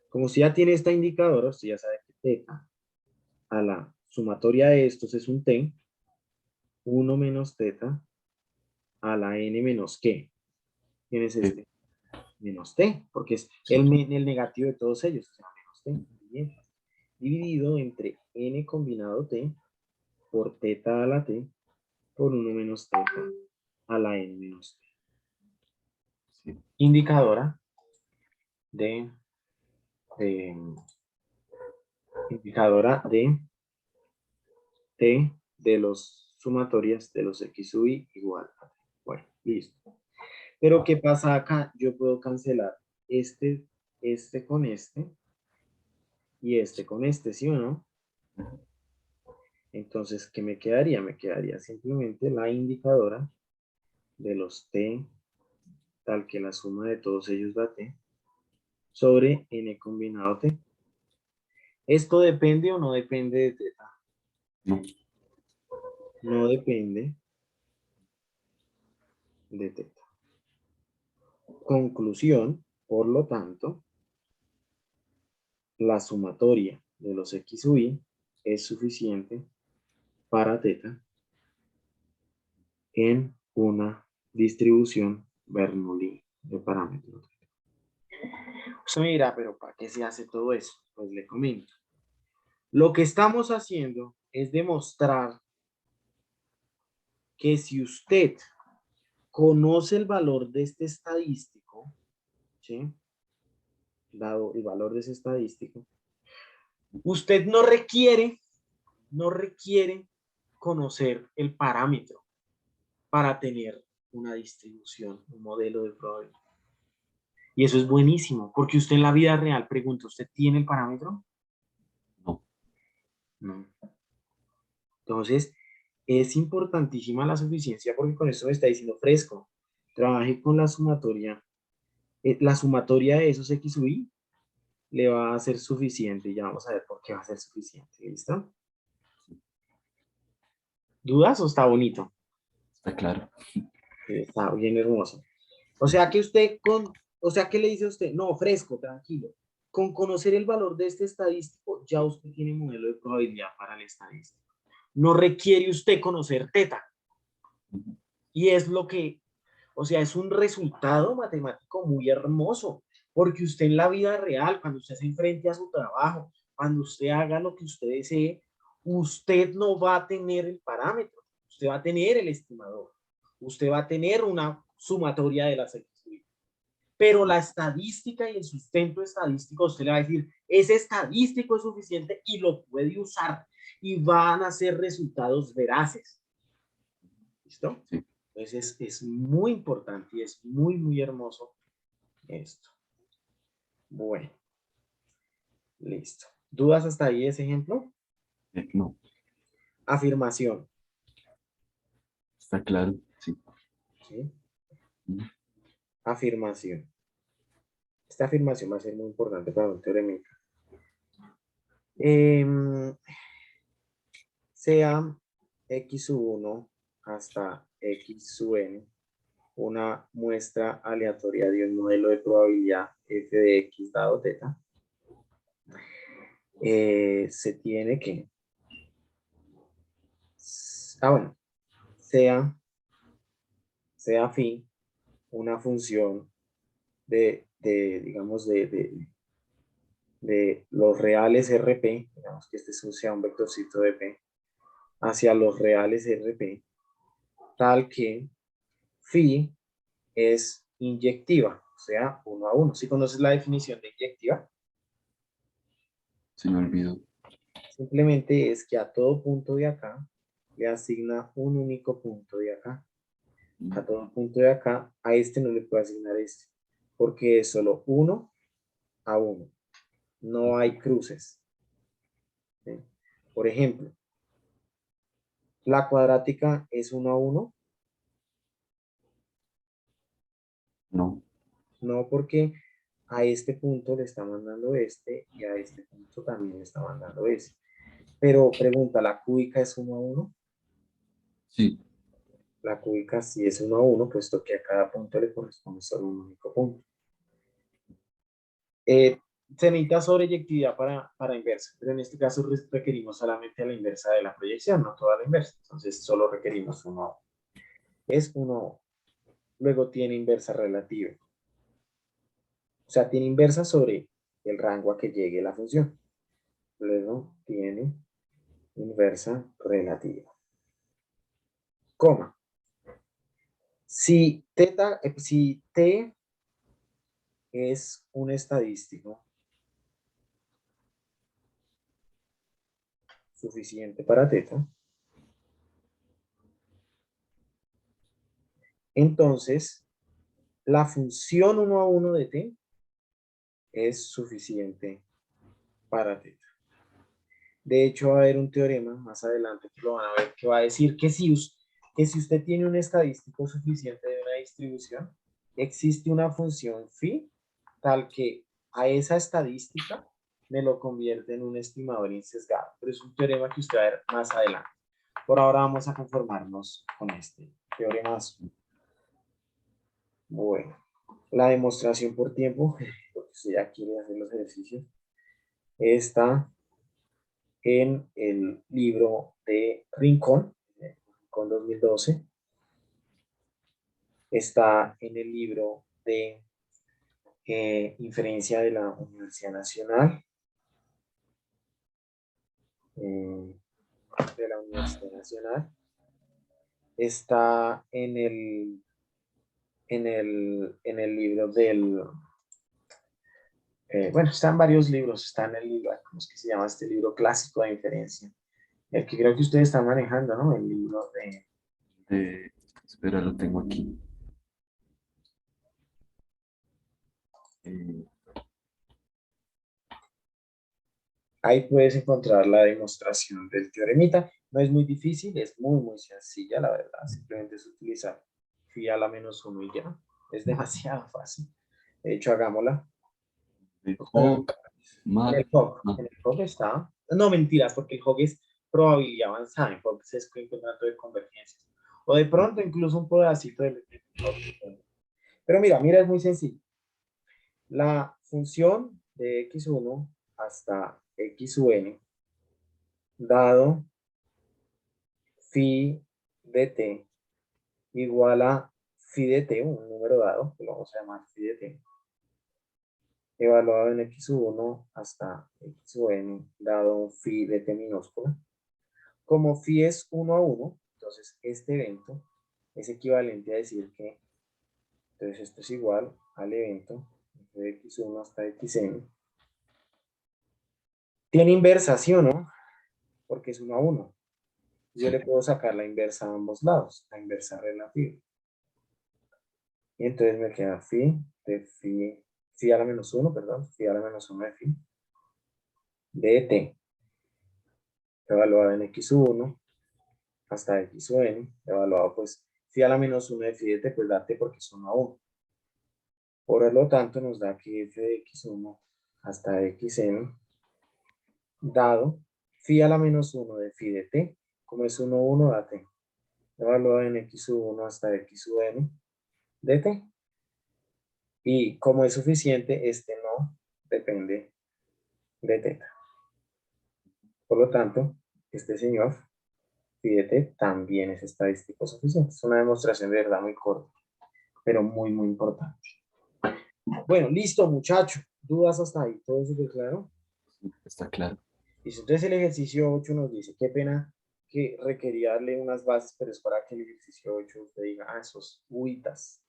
Como usted ya tiene esta indicadora, usted ya sabe que teta a la sumatoria de estos es un t, 1 menos teta a la n menos ¿qué? ¿Quién es este? Menos t, porque es el negativo de todos ellos, o sea, menos t. Bien. Dividido entre n combinado t por teta a la t por 1 menos teta a la n menos t. Sí. Indicadora Indicadora de t de los sumatorias de los x sub i igual a t. Bueno, listo. Pero ¿qué pasa acá? Yo puedo cancelar este con este y este con este, ¿sí o no? Entonces, ¿qué me quedaría? Me quedaría simplemente la indicadora de los t, tal que la suma de todos ellos da t, sobre n combinado t. ¿Esto depende o no depende de teta? No. No depende de teta. Conclusión, por lo tanto, la sumatoria de los x sub i es suficiente para teta en una distribución Bernoulli de parámetros. Usted me dirá, pero ¿para qué se hace todo eso? Pues le comento. Lo que estamos haciendo es demostrar que si usted conoce el valor de este estadístico, ¿sí? Dado el valor de ese estadístico, usted no requiere conocer el parámetro para tener una distribución, un modelo de probabilidad. Y eso es buenísimo, porque usted en la vida real pregunta, ¿usted tiene el parámetro? No. No. Entonces, es importantísima la suficiencia porque con eso me está diciendo fresco. Trabaje con la sumatoria. La sumatoria de esos x sub i le va a ser suficiente. Ya vamos a ver por qué va a ser suficiente. ¿Listo? ¿Dudas o está bonito? Está claro. Está bien hermoso. O sea que ¿qué le dice a usted? No, fresco, tranquilo. Con conocer el valor de este estadístico, ya usted tiene modelo de probabilidad para el estadístico. No requiere usted conocer teta. Y es lo que, o sea, es un resultado matemático muy hermoso, porque usted en la vida real, cuando usted se enfrente a su trabajo, cuando usted haga lo que usted desee, usted no va a tener el parámetro, usted va a tener el estimador, usted va a tener una sumatoria de las x. Pero la estadística y el sustento estadístico, usted le va a decir, ese estadístico es suficiente y lo puede usar y van a ser resultados veraces. ¿Listo? Sí. Entonces es muy importante y es muy, muy hermoso esto. Bueno, listo. ¿Dudas hasta ahí ese ejemplo? No. Afirmación. Está claro. Sí. ¿Sí? Afirmación. Esta afirmación va a ser muy importante para un teórico. Sea x sub 1 hasta x sub n una muestra aleatoria de un modelo de probabilidad f de x dado teta, se tiene que bueno, sea phi una función digamos, de los reales RP, digamos que este sea un vectorcito de P, hacia los reales RP, tal que phi es inyectiva, o sea, 1 a 1. ¿Sí conoces la definición de inyectiva? Se me olvidó. Simplemente es que a todo punto de acá le asigna un único punto de acá. A todo punto de acá, a este no le puedo asignar este, porque es solo 1 a 1. No hay cruces. ¿Sí? Por ejemplo, la cuadrática es 1 a 1. No. No, porque a este punto le está mandando este y a este punto también le está mandando este. Pero pregunta, ¿la cúbica es 1 a 1? Sí. La cúbica sí es 1 a 1, puesto que a cada punto le corresponde solo un único punto. Se necesita sobreyectividad para inversa, pero en este caso requerimos solamente la inversa de la proyección, no toda la inversa. Entonces solo requerimos 1 a 1. Es 1 a 1. Luego tiene inversa relativa. O sea, tiene inversa sobre el rango a que llegue la función. Luego tiene inversa relativa. Coma. Si t es un estadístico suficiente para teta, entonces la función 1 a 1 de t es suficiente para teta. De hecho, va a haber un teorema más adelante que lo van a ver, que va a decir que si usted tiene un estadístico suficiente de una distribución, existe una función phi tal que a esa estadística me lo convierte en un estimador insesgado. Pero es un teorema que usted va a ver más adelante. Por ahora vamos a conformarnos con este teorema. Bueno, la demostración por tiempo, porque usted ya quiere hacer los ejercicios, está en el libro de Rincón 2012. Está en el libro de Inferencia de la Universidad Nacional. Está en el libro del... bueno, están varios libros. Está en el libro, ¿cómo es que se llama este libro clásico de inferencia? El que creo que ustedes están manejando, ¿no? El libro de... Espera, lo tengo aquí. Ahí puedes encontrar la demostración del teoremita. No es muy difícil, es muy, muy sencilla, la verdad. Simplemente es utilizar phi a la menos 1 y ya. Es demasiado fácil. De hecho, hagámosla. Hawk, En Matt. el HOG está. No, mentiras, porque el HOG es probabilidad avanzada. En HOG se es encontrando de convergencias. O de pronto incluso un pedacito del HOG. Pero mira, es muy sencillo. La función de x1 hasta xn dado phi de t igual a phi de t, un número dado, que lo vamos a llamar phi de t, evaluado en x1 hasta xn, dado un phi de t minúscula. Como phi es 1 a 1, entonces este evento es equivalente a decir que, entonces esto es igual al evento de x1 hasta xn. Tiene inversa, ¿sí o no? Porque es 1 a 1. Yo le puedo sacar la inversa a ambos lados, la inversa relativa. Y entonces me queda phi a la menos 1, perdón, phi a la menos 1 de phi, de t, evaluado en x1 hasta xn, evaluado pues phi a la menos 1 de phi de t, pues da t porque es 1 a 1. Por lo tanto nos da que f de x1 hasta xn, dado phi a la menos 1 de phi de t, como es 1 a 1 da t, evaluado en x1 hasta xn, de t. Y como es suficiente, este no depende de teta. Por lo tanto, este señor phi de t también es estadístico suficiente. Es una demostración de verdad muy corta, pero muy, muy importante. Bueno, listo, muchacho. ¿Dudas hasta ahí? ¿Todo súper claro? Está claro. Listo. Entonces el ejercicio 8 nos dice, qué pena que requería darle unas bases, pero es para que el ejercicio 8 usted diga, ah, esos uitas,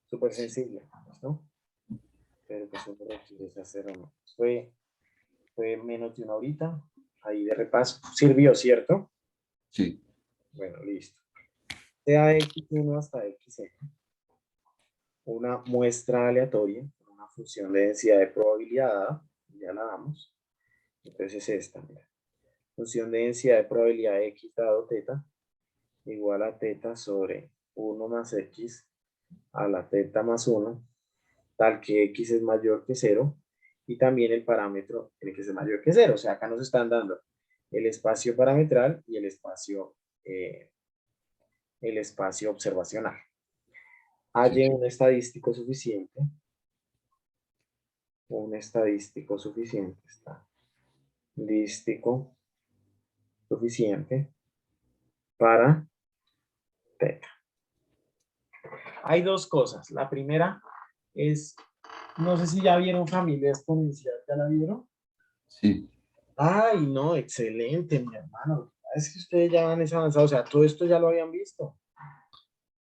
súper sensible, ¿no? Pero pues uno requiere hacer o no. Fue menos de una horita, ahí de repaso. Sirvió, ¿cierto? Sí, Bueno, listo. Sea x1 hasta xn, una muestra aleatoria, una función de densidad de probabilidad dada, ya la damos. Entonces es esta, mira. Función de densidad de probabilidad de x dado teta igual a teta sobre 1 más x a la teta más 1, tal que x es mayor que 0, y también el parámetro tiene que ser mayor que 0. O sea, acá nos están dando el espacio parametral y el espacio observacional. sí, Halle un estadístico suficiente, estadístico suficiente para teta. Hay dos cosas. La primera es, no sé si ya vieron familia exponencial, ¿ya la vieron? sí, Ay, no, excelente, mi hermano. Es que ustedes ya van avanzados, o sea, todo esto ya lo habían visto.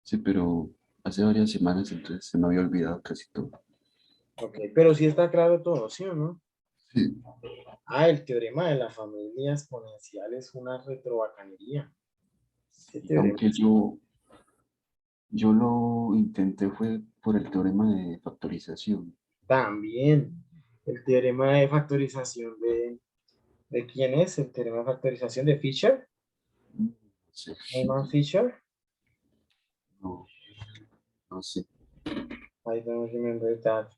sí, pero hace varias semanas entonces se me había olvidado casi todo. Ok, pero sí está claro todo, ¿sí o no? Sí, Ah, el teorema de la familia exponencial es una retrobacanería. ¿Qué y teorema? aunque yo lo intenté fue por el teorema de factorización. También el teorema de factorización ¿de quién es? El teorema de factorización de Fisher, No sé, Neumann Fisher. no, no sé. I don't remember that.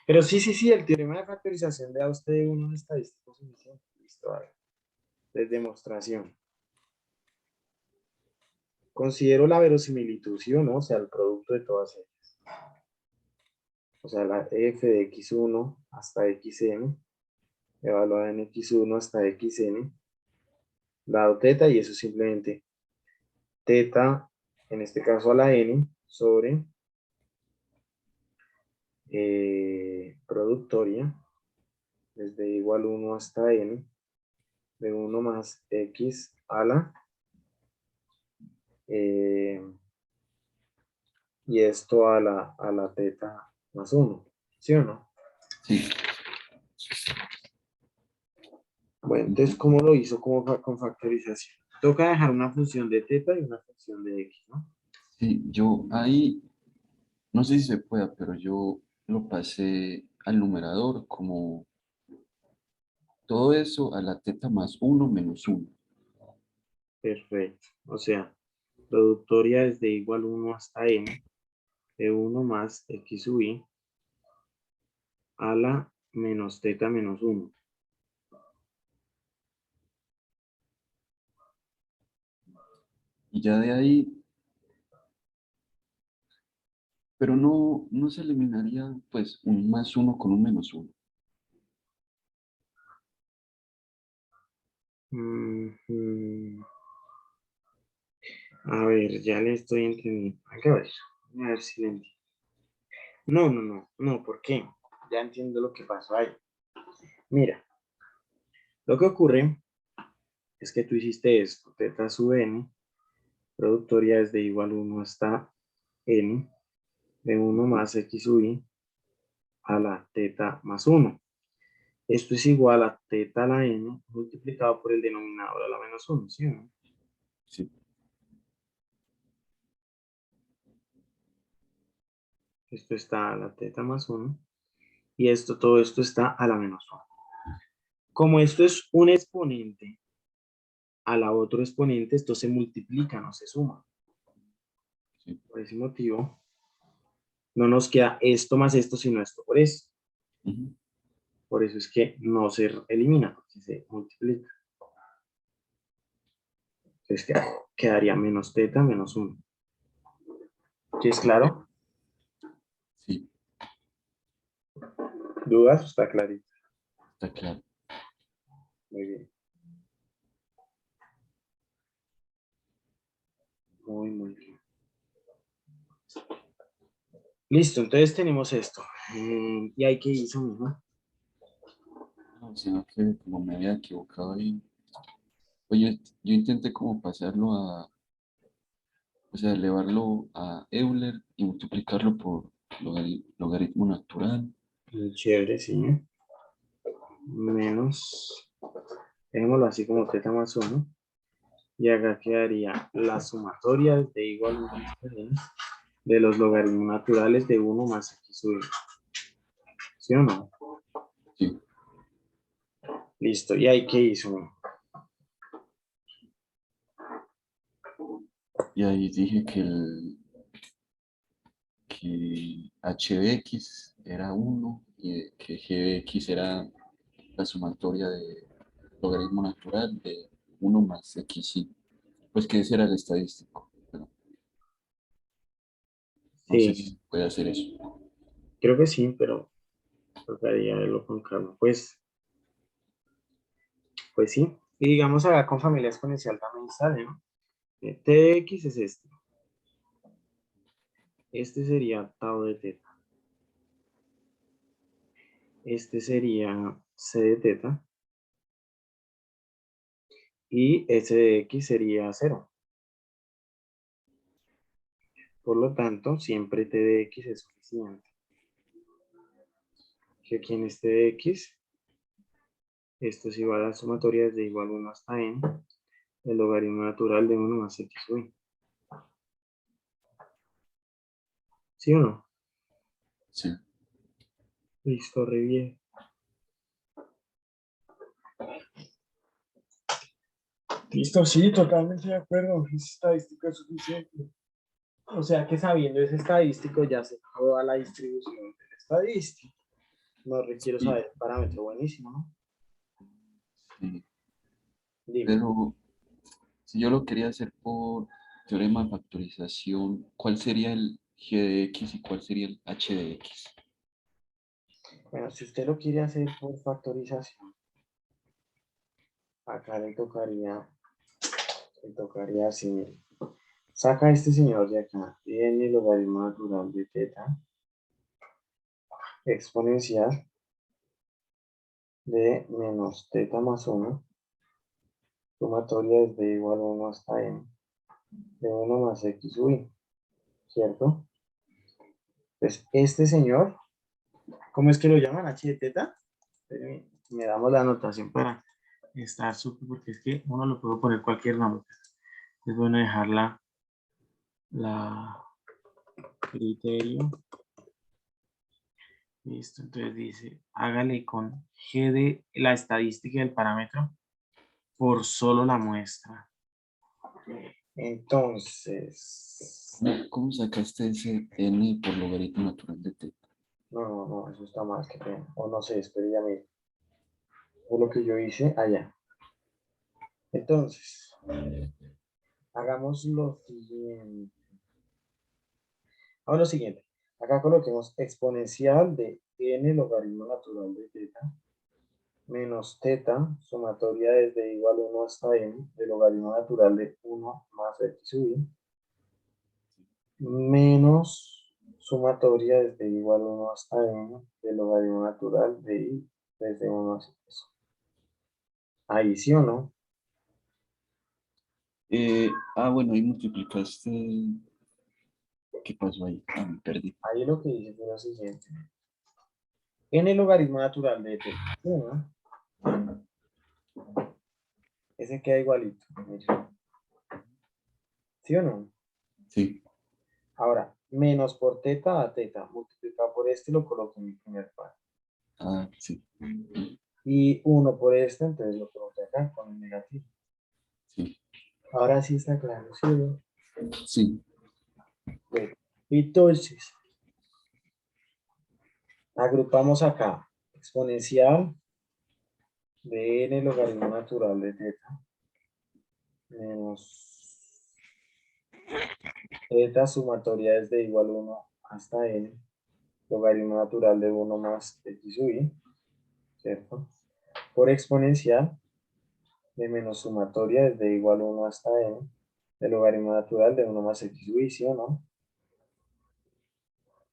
Pero sí, sí, sí, el teorema de factorización de a usted un estadístico suficiente. Listo, vale. Es demostración. Considero la verosimilitud, ¿sí o no? O sea, el producto de todas ellas. O sea, la f de x1 hasta xn, evaluada en x1 hasta xn, dado teta, y eso simplemente teta, en este caso a la n, sobre productoria, desde igual 1 hasta n, de 1 más x a la, eh, y esto a la teta más 1, ¿sí o no? Sí, Bueno, entonces, ujú, ¿cómo lo hizo con factorización? Toca dejar una función de teta y una función de x, ¿no? sí, yo ahí, no sé si se pueda, pero yo lo pasé al numerador como todo eso a la teta más uno menos uno. Perfecto. O sea, productoria desde igual 1 hasta n, de 1 más x sub i a la menos teta menos 1. Y ya de ahí, pero no se eliminaría pues un más uno con un menos uno. A ver, ya le estoy entendiendo. A ver si le entiendo. No, no, no, no, ¿por qué? Ya entiendo lo que pasó ahí. Mira, lo que ocurre es que tú hiciste esto, teta sub n, productoria desde igual 1 hasta n, de 1 más x sub i a la teta más 1. Esto es igual a teta a la n multiplicado por el denominador a la menos 1, ¿sí o no? Sí, Esto está a la teta más 1 y todo esto está a la menos 1. Como esto es un exponente a la otro exponente, esto se multiplica, no se suma. sí, Por ese motivo, no nos queda esto más esto, sino esto por esto. ujú, Por eso es que no se elimina, porque se multiplica. Entonces quedaría menos teta menos 1. ¿Sí es claro? sí, ¿Dudas? Está clarito. está claro. Muy bien. Muy, muy bien. Listo, entonces tenemos esto. Y hay que hizo mismo. No, sino que como me había equivocado ahí. Oye, yo intenté como pasarlo a, o sea, elevarlo a Euler y multiplicarlo por logaritmo natural. Chévere, sí. Menos, dejémoslo así como teta más 1. Y acá quedaría la sumatoria de igual a 1 de los logaritmos naturales de 1 más x sub n. ¿Sí o no? Sí. Listo. ¿Y ahí qué hizo? Y ahí dije que h de x era 1 y que g de x era la sumatoria de logaritmo natural de 1 más x, y pues que ese era el estadístico. Pero no sé si Sí, se puede hacer eso. creo que sí, pero tocaría verlo con calma. Pues sí. Y digamos acá con familia exponencial también sale, ¿no? T de x es este. Este sería tau de teta. Este sería c de teta. Y s de x sería 0. Por lo tanto, siempre t de x es suficiente. Que aquí en este de x, esto es igual a la sumatoria desde igual a 1 hasta n, el logaritmo natural de 1 más x sub i. ¿Sí o no? Sí. Listo, re bien. Listo, sí, totalmente de acuerdo. Esa estadística es suficiente. O sea que sabiendo ese estadístico ya se toda la distribución del estadístico. No requiero Sí, saber el parámetro, buenísimo, ¿no? sí. Dime. Pero si yo lo quería hacer por teorema de factorización, ¿cuál sería el g de x y cuál sería el h de x? Bueno, si usted lo quiere hacer por factorización, acá le tocaría así. Mire. Saca a este señor de acá, n logaritmo natural de teta exponencial de menos teta más 1, sumatoria desde igual a 1 hasta n, de 1 más x sub i, ¿cierto? Pues este señor, ¿cómo es que lo llaman? H de teta. Me damos la anotación para estar súper, porque es que uno lo puede poner cualquier nombre. Es bueno dejarla la criterio. Listo, entonces dice, hágale con G de la estadística del parámetro por solo la muestra. Entonces, ¿Cómo sacaste ese n por logaritmo natural de teta? no, eso está mal, que pena. O no sé, espere ya mismo. Fue lo que yo hice allá. Entonces, hagamos lo siguiente. Ahora lo siguiente. Acá coloquemos exponencial de n logaritmo natural de teta menos teta, sumatoria desde igual a 1 hasta n, del logaritmo natural de 1 más x sub i, menos sumatoria desde igual a 1 hasta n, del logaritmo natural de i desde 1 hasta eso. Ahí sí o no. Bueno, ahí multiplicaste. ¿Qué pasó ahí? Ah, me perdí. Ahí lo que dice fue lo siguiente. N logaritmo natural de teta 1, ese queda igualito. Mira. ¿Sí o no? Sí. Ahora, menos por teta a teta, multiplicado por este lo coloco en mi primer par. Ah, sí. Y 1 por este, entonces lo coloco acá con el negativo. Sí. Ahora sí está claro, ¿sí o no? Sí. Bueno, entonces, agrupamos acá exponencial de n logaritmo natural de teta menos teta sumatoria desde igual a 1 hasta n, logaritmo natural de 1 más x sub i, ¿cierto? Por exponencial de menos sumatoria desde igual a 1 hasta n, del logaritmo natural de 1 más x sub i, ¿sí o no?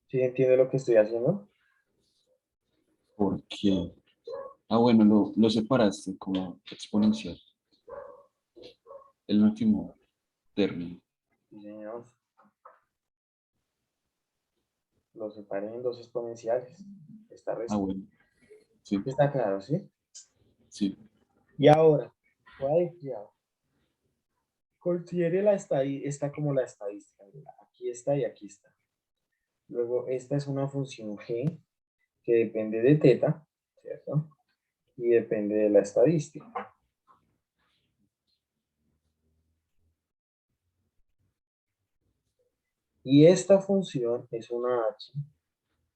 ¿Sí entiende lo que estoy haciendo? ¿Por qué? Ah, bueno, lo separaste como exponencial. El último término. Sí, señor. Lo separé en dos exponenciales. Esta Ah, resta. bueno. Sí, Está claro, ¿sí? sí. Y ahora, voy a decir, considere esta como la estadística. Mira, aquí está y aquí está. Luego, esta es una función g que depende de teta, ¿cierto? Y depende de la estadística. Y esta función es una h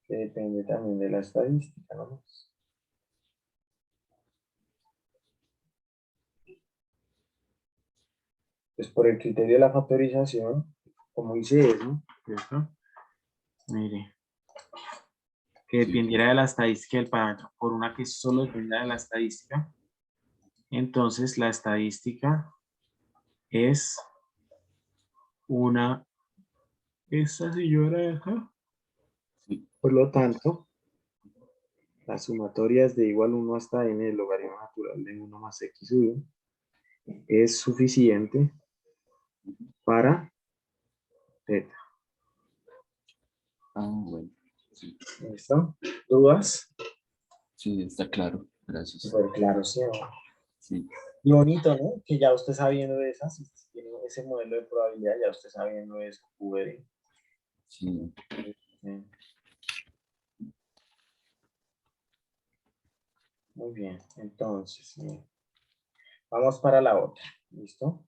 que depende también de la estadística, ¿no? Pues por el criterio de la factorización, como hice eso, ¿Cierto? Mire, que Sí. dependiera de la estadística del parámetro, por una que solo dependa de la estadística, entonces la estadística es una, esta señora de acá. Sí. Por lo tanto, la sumatoria es de igual 1 hasta n del logaritmo natural de 1 más x sub i es suficiente para teta. Ah, bueno. Sí, ¿Listo? ¿Dudas? sí, está claro. Gracias. Súper claro, sí. Sí, Y bonito, ¿no? Que ya usted sabiendo de esas, si tiene ese modelo de probabilidad, ya usted sabiendo de eso, QBD. sí. Sí. Muy bien, entonces, vamos para la otra. ¿Listo?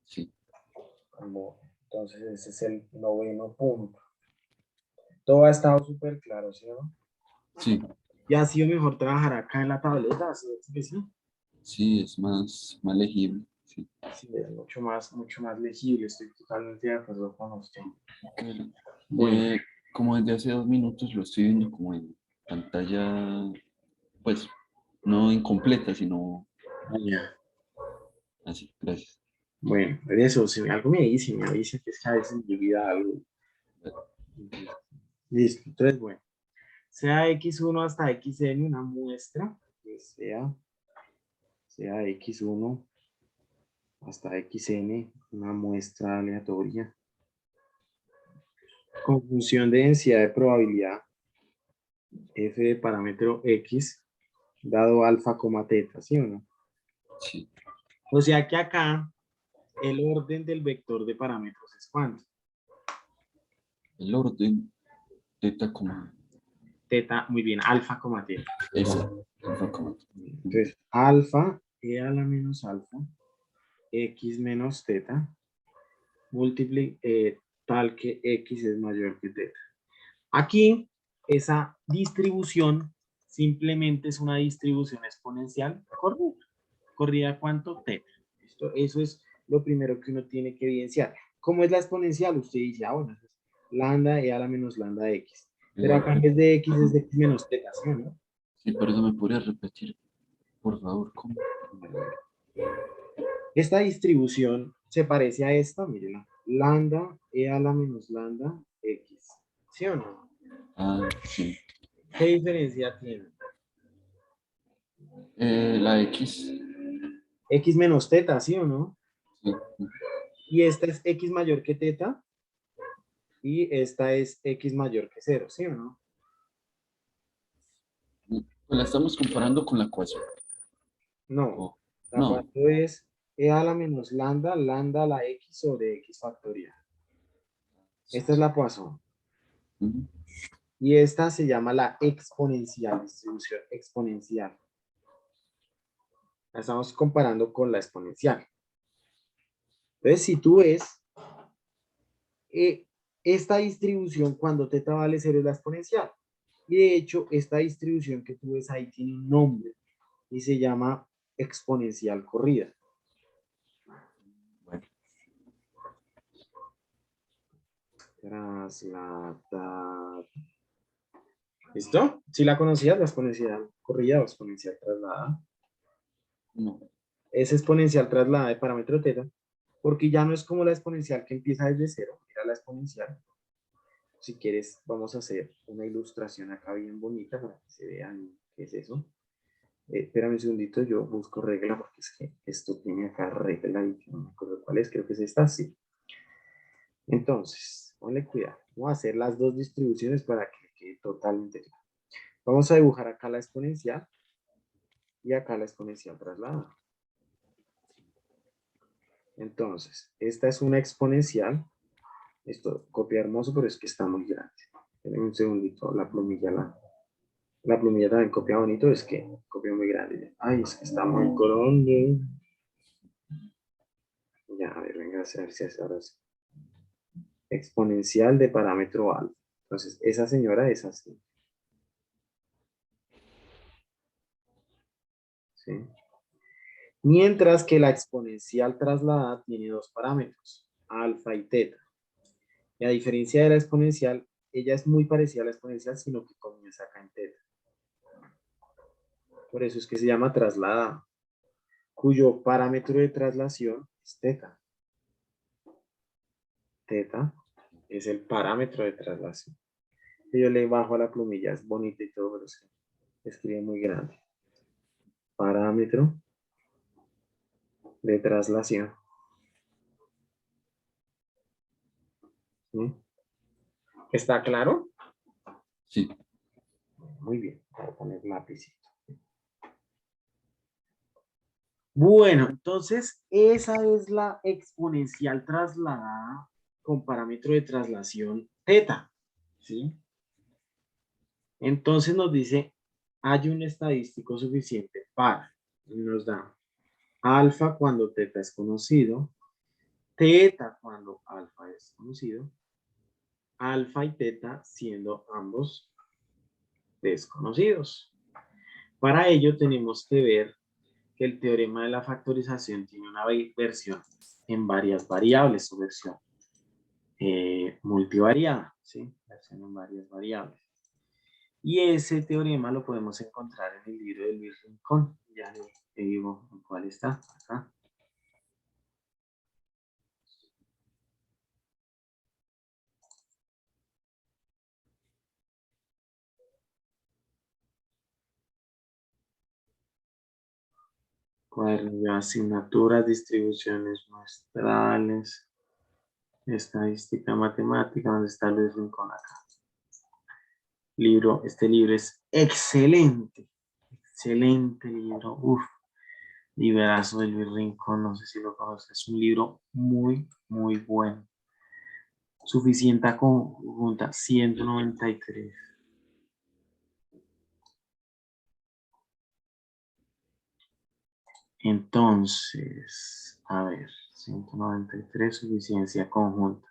Sí. Entonces, ese es el noveno punto. Todo ha estado súper claro, ¿sí o no? Sí, Ya ha sido mejor trabajar acá en la tableta, ¿sí? Que sí. sí, es más legible. Sí. Sí, es mucho más legible, estoy totalmente de acuerdo con usted. El- Bueno, como desde hace 2 minutos lo estoy viendo como en pantalla, pues, no incompleta, sino ya. así. Gracias. Bueno, pero eso, si algo me avisa que es que a veces me olvida algo. Listo, entonces, bueno, sea x1 hasta xn una muestra, que sea x1 hasta xn una muestra aleatoria con función de densidad de probabilidad f de parámetro x dado alfa, teta, ¿sí o no? Sí. O sea que acá el orden del vector de parámetros es cuánto. El orden, teta como Teta, muy bien, alfa, teta. esa. Alfa coma. Entonces, alfa, e a la menos alfa, x menos teta, tal que x es mayor que teta. Aquí, esa distribución simplemente es una distribución exponencial corrida. ¿Corrida cuánto? Teta. ¿Listo? Eso es lo primero que uno tiene que evidenciar. ¿Cómo es la exponencial? Usted dice, bueno, es lambda e a la menos lambda x. Pero acá en vez de x es x menos teta, ¿sí o no? Sí, perdón, ¿me podría repetir, por favor? ¿Cómo? Esta distribución se parece a esta, mírenla. Lambda e a la menos lambda x. ¿Sí o no? Ah, sí. ¿Qué diferencia tiene? La X. X menos teta, ¿sí o no? Sí. Y esta es x mayor que teta y esta es x mayor que 0, ¿sí o no? Pues la estamos comparando con la ecuación. No. Oh, La no. cuarta es e a la menos lambda, lambda a la x sobre x factorial. Esta es la Poisson. Ujú. Y esta se llama la exponencial, distribución exponencial. La estamos comparando con la exponencial. Entonces, si tú ves, esta distribución cuando teta vale 0 es la exponencial. Y de hecho, esta distribución que tú ves ahí tiene un nombre y se llama exponencial corrida. Bueno, Trasladada. ¿Listo? ¿Sí la conocías, la exponencial corrida o exponencial trasladada? no. Es exponencial trasladada de parámetro teta. porque ya no es como la exponencial que empieza desde cero, era la exponencial. Si quieres, vamos a hacer una ilustración acá bien bonita para que se vean qué es eso. Espérame un segundito, yo busco regla porque es que esto tiene acá regla y no me acuerdo cuál es, creo que es esta, sí. Entonces, ponle cuidado. Vamos a hacer las dos distribuciones para que quede totalmente claro. Vamos a dibujar acá la exponencial y acá la exponencial trasladada. Entonces, esta es una exponencial. Esto copia hermoso, pero es que está muy grande. Espérenme un segundito, la plumilla también copia bonito, es que copia muy grande. Ay, es que está muy grande. Ya, a ver, venga, a ver si hace ahora sí. Exponencial de parámetro alfa. Entonces, esa señora es así. ¿Sí? Mientras que la exponencial trasladada tiene dos parámetros, alfa y teta. Y a diferencia de la exponencial, ella es muy parecida a la exponencial, sino que comienza acá en teta. Por eso es que se llama trasladada, cuyo parámetro de traslación es teta. Teta es el parámetro de traslación. Yo le bajo a la plumilla, es bonita y todo, pero se escribe muy grande. Parámetro de traslación. ¿Sí? ¿Está claro? Sí. Muy bien, voy a poner lápiz. Bueno, entonces esa es la exponencial trasladada con parámetro de traslación teta, ¿sí? Entonces nos dice, hay un estadístico suficiente para, y nos da alfa cuando teta es conocido, teta cuando alfa es conocido, alfa y teta siendo ambos desconocidos. Para ello tenemos que ver que el teorema de la factorización tiene una versión en varias variables, o versión multivariada, ¿sí? Versión en varias variables. Y ese teorema lo podemos encontrar en el libro de Luis Rincón. Ya le digo en cuál está, acá. Cuaderno de asignaturas, distribuciones muestrales, estadística matemática, donde está Luis Rincón acá. Este libro es excelente, excelente libro, librazo de Luis Rincón, no sé si lo conoces, es un libro muy, muy bueno. Suficiente conjunta, 193. Entonces, a ver, 193, suficiencia conjunta.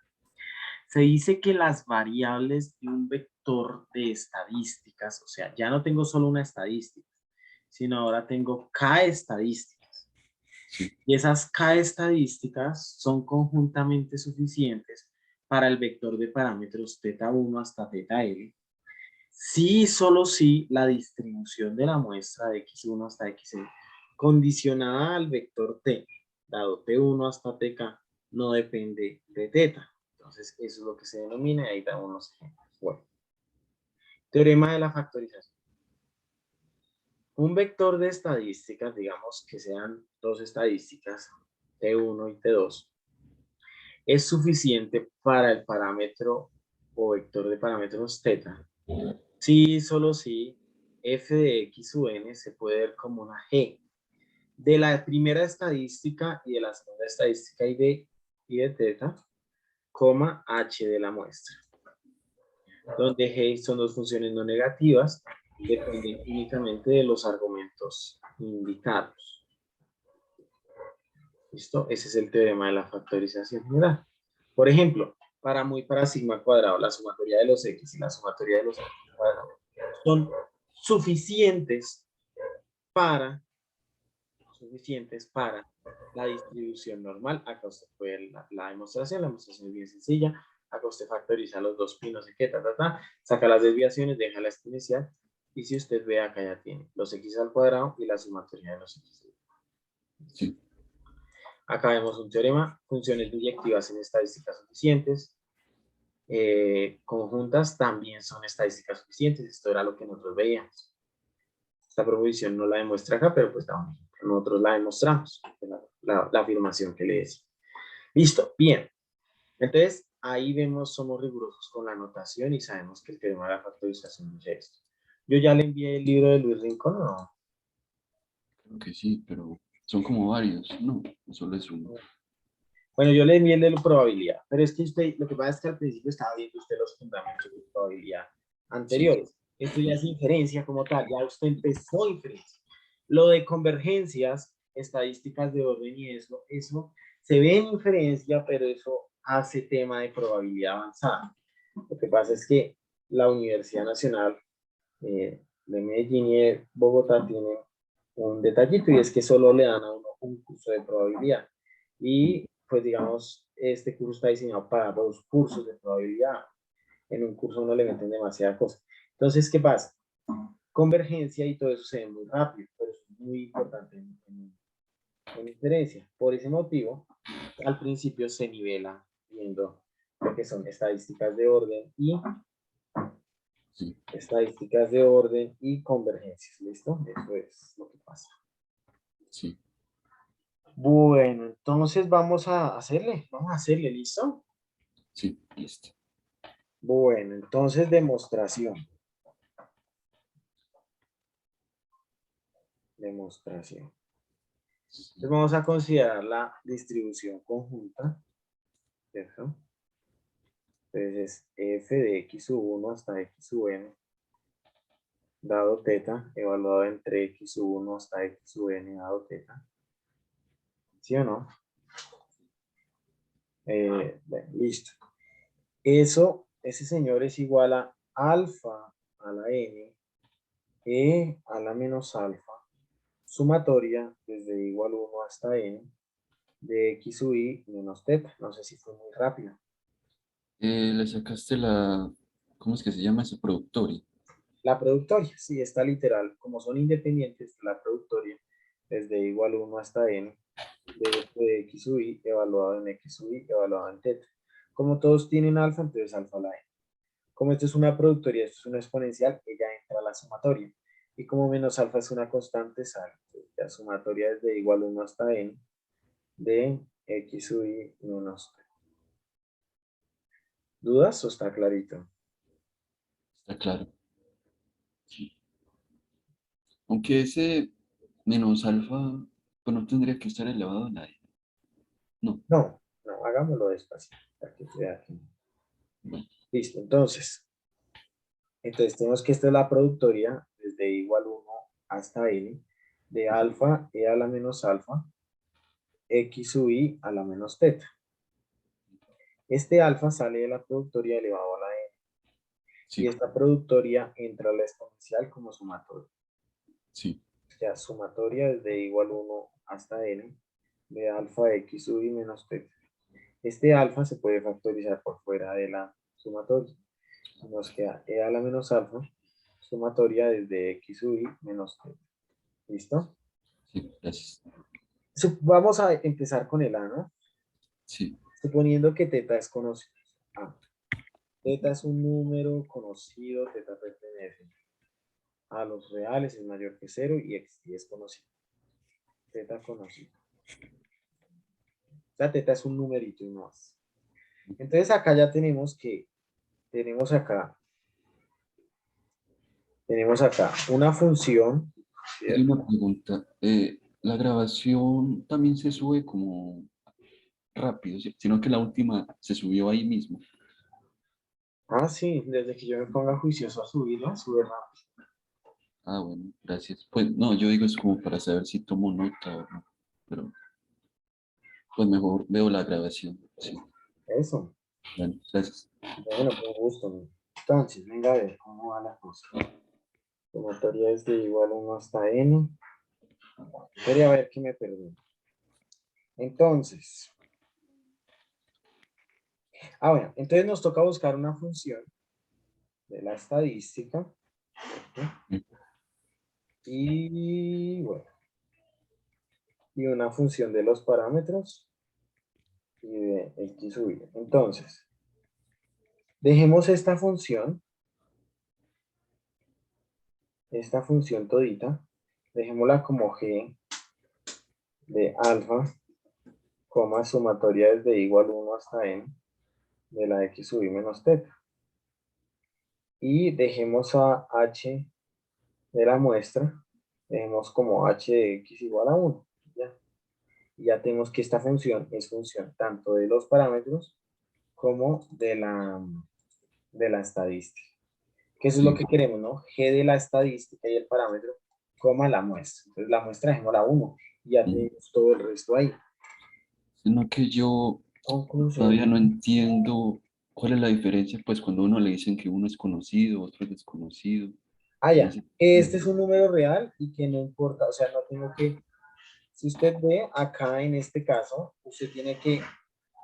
Se dice que las variables de un vector de estadísticas, o sea, ya no tengo solo una estadística, sino ahora tengo K estadísticas. Sí. Y esas K estadísticas son conjuntamente suficientes para el vector de parámetros θ1 hasta θl. Sí, solo si la distribución de la muestra de x1 hasta xn condicionada al vector t, dado t1 hasta tk, no depende de θ. Entonces, eso es lo que se denomina, y ahí da unos ejemplos. Bueno, teorema de la factorización. Un vector de estadísticas, digamos que sean dos estadísticas, T1 y T2, es suficiente para el parámetro o vector de parámetros θ. Sí, solo si f de x u n se puede ver como una g de la primera estadística y de la segunda estadística y de θ, coma h de la muestra, donde g son dos funciones no negativas, dependen únicamente de los argumentos indicados. ¿Listo? Ese es el teorema de la factorización general. Por ejemplo, para sigma cuadrado, la sumatoria de los x y la sumatoria de los x cuadrado son suficientes para la distribución normal. Acá usted puede ver la demostración es bien sencilla. Acá usted factoriza los dos pi, no sé qué, saca las desviaciones, deja la exponencial, y si usted ve acá ya tiene los x al cuadrado y la sumatoria de los x. Sí. Acá vemos un teorema, funciones biyectivas en estadísticas suficientes. Conjuntas también son estadísticas suficientes. Esto era lo que nosotros veíamos. Esta proposición no la demuestra acá, pero pues nosotros la demostramos. La afirmación que le decía. Listo, bien. Entonces, ahí vemos, somos rigurosos con la anotación y sabemos que el teorema de la factorización dice esto. Yo ya le envié el libro de Luis Rincón, ¿no? Creo que sí, pero son como varios, no solo es uno. Bueno, yo le envié el de la probabilidad, pero es que usted, lo que pasa es que al principio estaba viendo usted los fundamentos de probabilidad anteriores. Esto ya es inferencia como tal, ya usted empezó inferencia. Lo de convergencias, estadísticas de orden y eso se ve en inferencia, pero eso hace tema de probabilidad avanzada. Lo que pasa es que la Universidad Nacional de Medellín y de Bogotá tienen un detallito y es que solo le dan a uno un curso de probabilidad. Y pues digamos, este curso está diseñado para 2 cursos de probabilidad. En un curso uno le meten demasiadas cosas. Entonces, ¿qué pasa? Convergencia y todo eso se ve muy rápido, pero es muy importante en inferencia. Por ese motivo, al principio se nivela viendo lo que son estadísticas de orden y convergencias. ¿Listo? Eso es lo que pasa. Sí. Bueno, entonces vamos a hacerle, ¿listo? Sí, listo. Bueno, entonces demostración. Entonces vamos a considerar la distribución conjunta, ¿cierto? Entonces es f de x sub 1 hasta x sub n, dado teta, evaluado entre x sub 1 hasta x sub n, dado teta. ¿Sí o no? Bueno, listo. Ese señor es igual a alfa a la n, e a la menos alfa, sumatoria desde igual 1 hasta n, de x sub i menos teta. No sé si fue muy rápido. Le sacaste la, ¿cómo es que se llama ese productorio? La productoria, sí, está literal. Como son independientes, la productoria desde igual 1 hasta n, de f de x sub i evaluado en x sub i evaluado en teta. Como todos tienen alfa, entonces alfa a la n. Como esto es una productoria, esto es una exponencial, ella entra a la sumatoria. Y como menos alfa es una constante, sale. La sumatoria es de igual 1 hasta n de x sub i menos t. ¿Dudas o está clarito? Está claro. Sí. Aunque ese menos alfa, pues no tendría que estar elevado a nadie. No. No, no, hagámoslo despacio, para que se vea que... Bueno, Listo, entonces tenemos que esta es la productoria desde igual 1 hasta n de alfa e a la menos alfa x sub i a la menos teta. Este alfa sale de la productoria elevado a la n y sí, esta productoria entra a la exponencial como sumatoria. sí, Ya sumatoria desde igual 1 hasta n de alfa x sub i menos teta. Este alfa se puede factorizar por fuera de la sumatoria. Nos queda e a la menos alfa sumatoria desde x sub i menos teta. ¿Listo? sí, gracias. Vamos a empezar con el A, ¿no? Sí, Suponiendo que teta es conocido. A. Teta es un número conocido, teta pertenece a los reales, es mayor que 0 y x es conocido. Teta conocido. La teta es un numerito y no más. Entonces acá ya tenemos que, tenemos acá una función, hay ¿cierto? una pregunta. La grabación también se sube como rápido, ¿sí? Sino que la última se subió ahí mismo. Ah, sí, desde que yo me ponga juicioso a subirla, sube rápido. Ah, bueno, gracias. Pues no, yo digo es como para saber si tomo nota o no, pero pues mejor veo la grabación. Sí, Eso. bueno, gracias. Bueno, con gusto. Entonces, venga a ver cómo va la cosa. Sumatoria es de igual 1 hasta n. Quería ver qué me perdí. Entonces, bueno, entonces nos toca buscar una función de la estadística. ¿Sí? Y bueno, y una función de los parámetros y de x sub y. Entonces, dejemos esta función todita, dejémosla como g de alfa, coma sumatoria desde igual 1 hasta n de la x sub i menos teta. Y dejemos a h de la muestra, dejemos como h de x igual a 1. ¿Ya? Y ya tenemos que esta función es función tanto de los parámetros como de la estadística. Que eso es lo Sí. que queremos, ¿no? G de la estadística y el parámetro, coma la muestra. Entonces la muestra dejémosla 1 y ya tenemos todo el resto ahí. Sino que yo Conclusión. todavía no entiendo cuál es la diferencia, pues cuando uno le dicen que uno es conocido, otro es desconocido. Ah, En ya. ese Este sentido. es un número real y que no importa, o sea, no tengo que, si usted ve acá en este caso, usted tiene que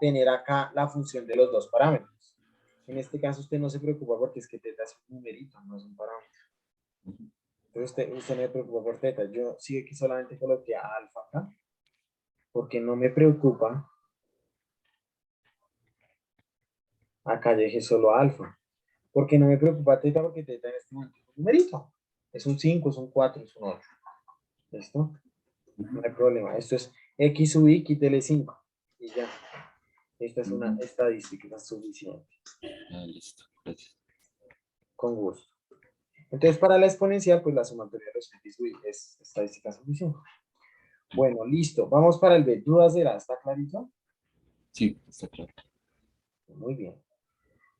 tener acá la función de los dos parámetros. En este caso usted no se preocupa porque es que teta es un numerito, no es un parámetro. Entonces usted no se preocupa por teta. Yo sí que solamente coloqué a alfa acá, porque no me preocupa. Acá dejé solo a alfa. Porque no me preocupa teta, porque teta en este momento es un numerito. Es un 5, es un 4, es un 8. ¿Listo? No hay problema. Esto es x sub i, quítele 5. Y ya. Esta es una estadística suficiente. Ah, listo, gracias. Con gusto. Entonces, para la exponencial, pues la sumatoria de los x sub i es estadística suficiente. Bueno, listo. Vamos para el B. ¿Dudas de la? ¿Está clarito? Sí, está claro. Muy bien.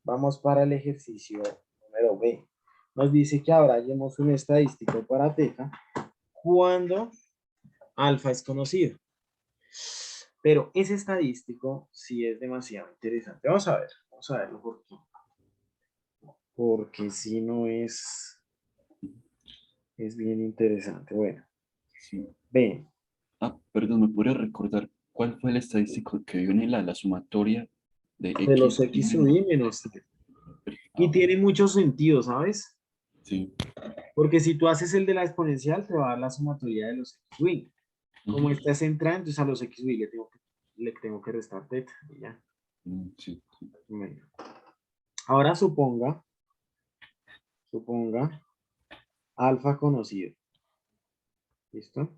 Vamos para el ejercicio número B. Nos dice que ahora hallemos un estadístico para teta cuando alfa es conocido. Pero ese estadístico sí es demasiado interesante. Vamos a verlo por qué. Porque si no es bien interesante. Bueno, Sí. ven, Ah, perdón, ¿me podría recordar cuál fue el estadístico que vio en la sumatoria de de los X y x sub menos? i menos teta. Ah, Y tiene mucho sentido, ¿sabes? sí. Porque si tú haces el de la exponencial, te va a dar la sumatoria de los x sub i. Como Ujú. esta es centrada, entonces a los x sub i le tengo que restar teta. Y ya. Sí, sí. Bueno. Ahora suponga alfa conocido. ¿Listo?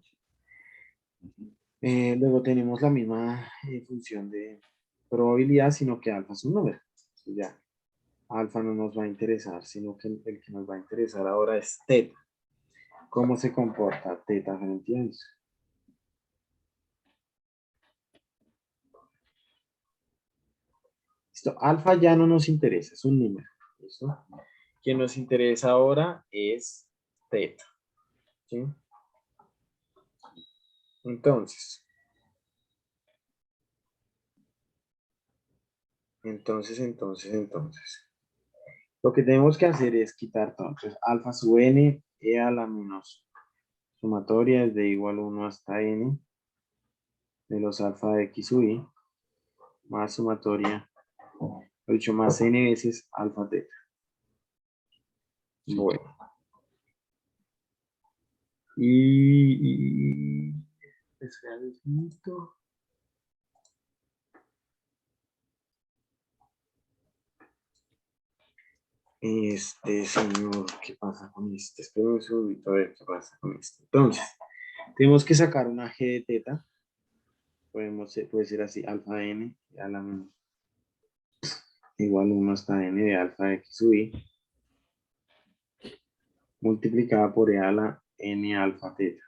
Ujú. Luego tenemos la misma función de probabilidad, sino que alfa es un número. Entonces ya, alfa no nos va a interesar, sino que el que nos va a interesar ahora es teta. ¿Cómo se comporta teta frente a eso? Listo, alfa ya no nos interesa, es un número. ¿Listo? Quien nos interesa ahora es teta. ¿Sí? Entonces, lo que tenemos que hacer es quitar todo. Entonces, alfa sub n, e a la menos sumatoria es de igual 1 hasta n de los alfa de x sub i, más sumatoria, lo dicho, más n veces alfa teta. Sí. Bueno. Y espera un minuto. Este señor, ¿qué pasa con este? Espera un segundito a ver qué pasa con este. Entonces, tenemos que sacar una g de teta. Puede ser así, alfa de n a la menos igual 1 hasta n de alfa de x sub i multiplicada por e a la n alfa teta.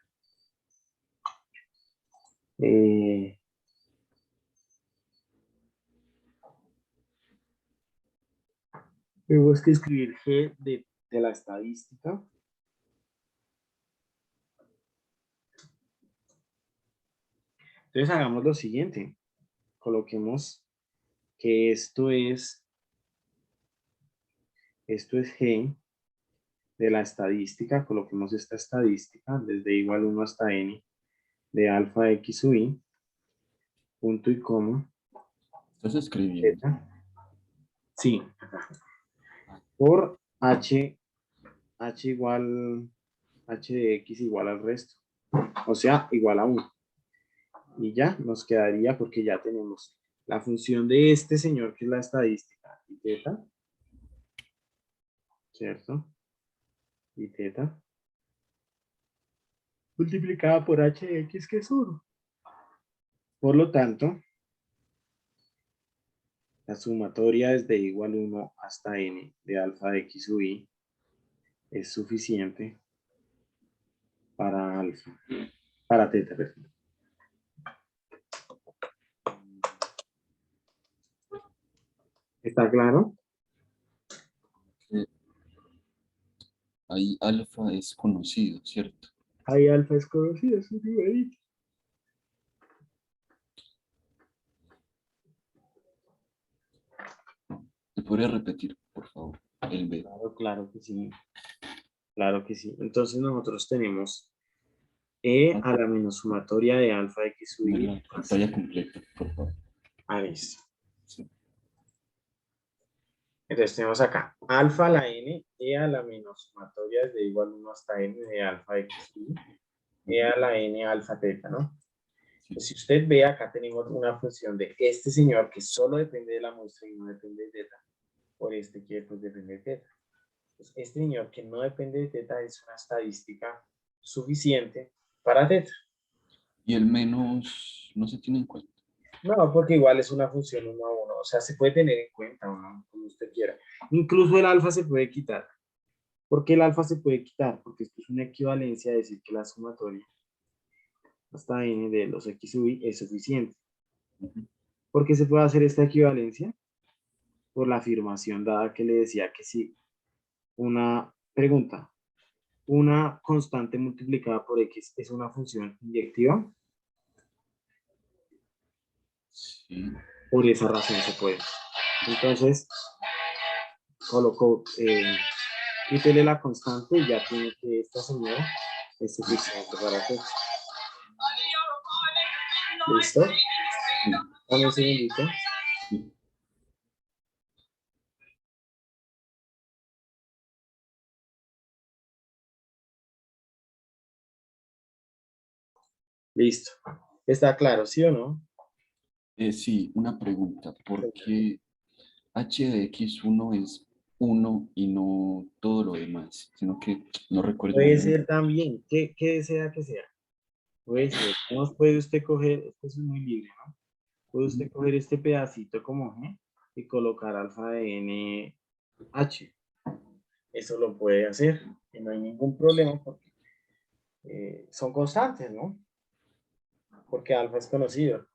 Tenemos que escribir g de la estadística. Entonces hagamos lo siguiente. Coloquemos que esto es g de la estadística. Coloquemos esta estadística desde igual 1 hasta n de alfa de x sub i, punto y coma, ¿Estás escribiendo? teta. Sí, por h igual, h de x igual al resto. O sea, igual a 1. Y ya nos quedaría porque ya tenemos la función de este señor que es la estadística y teta, ¿cierto? Y teta multiplicada por h de x que es 1. Por lo tanto, la sumatoria desde igual 1 hasta n de alfa de x sub i es suficiente para alfa, para teta, perdón. ¿Está claro? Ahí alfa es conocido, ¿cierto? Ahí alfa es conocido, es un numerito. ¿Me podría repetir, por favor, el B? Claro, claro que sí. Claro que sí. Entonces nosotros tenemos e a la menos sumatoria de alfa de x sub Dame i. la pantalla completa, por favor. Ah, listo. Sí. Entonces tenemos acá alfa a la n, e a la menos sumatoria de igual 1 hasta n de alfa de x sub i, e a la n alfa teta, ¿no? Sí. Pues si usted ve, acá tenemos una función de este señor que solo depende de la muestra y no depende de teta, por este que pues depende de teta. Pues este señor que no depende de teta es una estadística suficiente para teta. Y el menos no se tiene en cuenta. No, porque igual es una función 1 a 1, o sea, se puede tener en cuenta o no, como usted quiera. Incluso el alfa se puede quitar. ¿Por qué el alfa se puede quitar? Porque esto es una equivalencia a decir que la sumatoria hasta n de los x sub i es suficiente. ¿Por qué se puede hacer esta equivalencia? Por la afirmación dada que le decía que si una pregunta, una constante multiplicada por x es una función inyectiva, Sí. por esa razón se puede. Entonces, coloco, quítele la constante y ya tiene que esta señora es suficiente para que. ¿Listo? Sí. Dame un segundito. Sí. Listo. ¿Está claro, sí o no? Sí, una pregunta. ¿Por qué h de x1 es 1 y no todo lo demás? Sino que no recuerdo muy Puede bien. ser también. ¿Qué desea que sea? Puede ser. ¿Cómo puede usted coger? Esto es muy libre, ¿no? Puede usted coger este pedacito como G y colocar alfa de n h. Eso lo puede hacer. Y no hay ningún problema porque son constantes, ¿no? Porque alfa es conocido.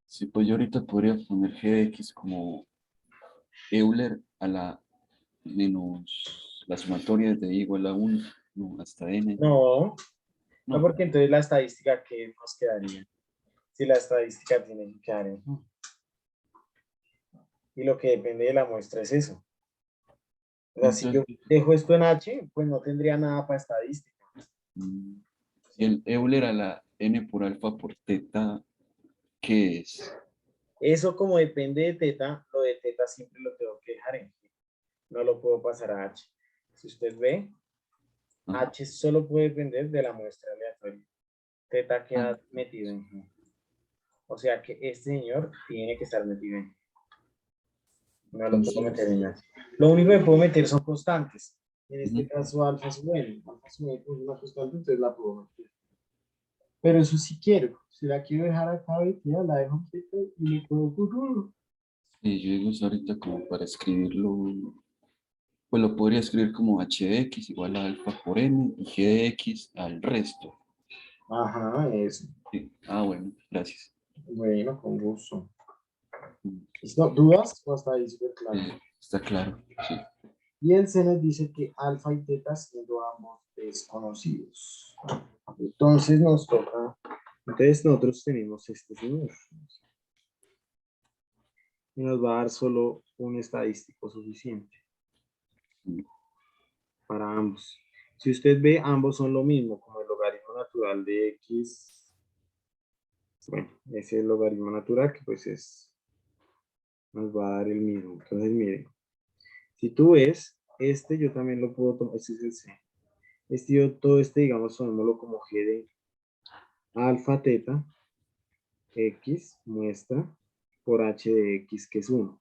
Sí, pues yo ahorita podría poner g de x como Euler a la menos la sumatoria de igual a 1 no, hasta n. No, no, No, porque entonces la estadística, ¿qué nos quedaría? Si la estadística tiene que quedar en G. Y lo que depende de la muestra es eso. O sea, si yo entonces, dejo esto en H, pues no tendría nada para estadística. mm, si el Euler a la n por alfa por teta, ¿qué es? Eso como depende de teta, lo de teta siempre lo tengo que dejar en G. No lo puedo pasar a H. Si usted ve, Ajá. H solo puede depender de la muestra aleatoria. Teta Ah, queda metido en G. O sea que este señor tiene que estar metido en G. No lo puedo meter en entonces, H. Lo único que puedo meter son constantes. En este ujú, caso, alfa sub n. Alfa sub n es una constante, entonces la puedo meter. Pero eso sí quiero. Si la quiero dejar acá metida, la dejo quieta y le puedo ocurrir. sí, yo digo eso ahorita como para escribirlo, pues lo podría escribir como h de x igual a alfa por n y g de x al resto. Ajá, eso. Sí. Ah, bueno, gracias. Bueno, con gusto. Mm, ¿Listo? ¿Dudas? O hasta ahí súper claro. Está claro, sí. Y el C nos dice que alfa y teta siendo ambos desconocidos. Entonces nos toca. Entonces nosotros tenemos este señor. Y nos va a dar solo un estadístico suficiente Mm, para ambos. Si usted ve, ambos son lo mismo, como el logaritmo natural de x. Bueno, ese es el logaritmo natural que pues nos va a dar el mismo. Entonces, miren, si tú ves, este yo también lo puedo tomar, este es el C. Todo este, digamos, tomémoslo como G de alfa teta. X muestra por H de X, que es 1.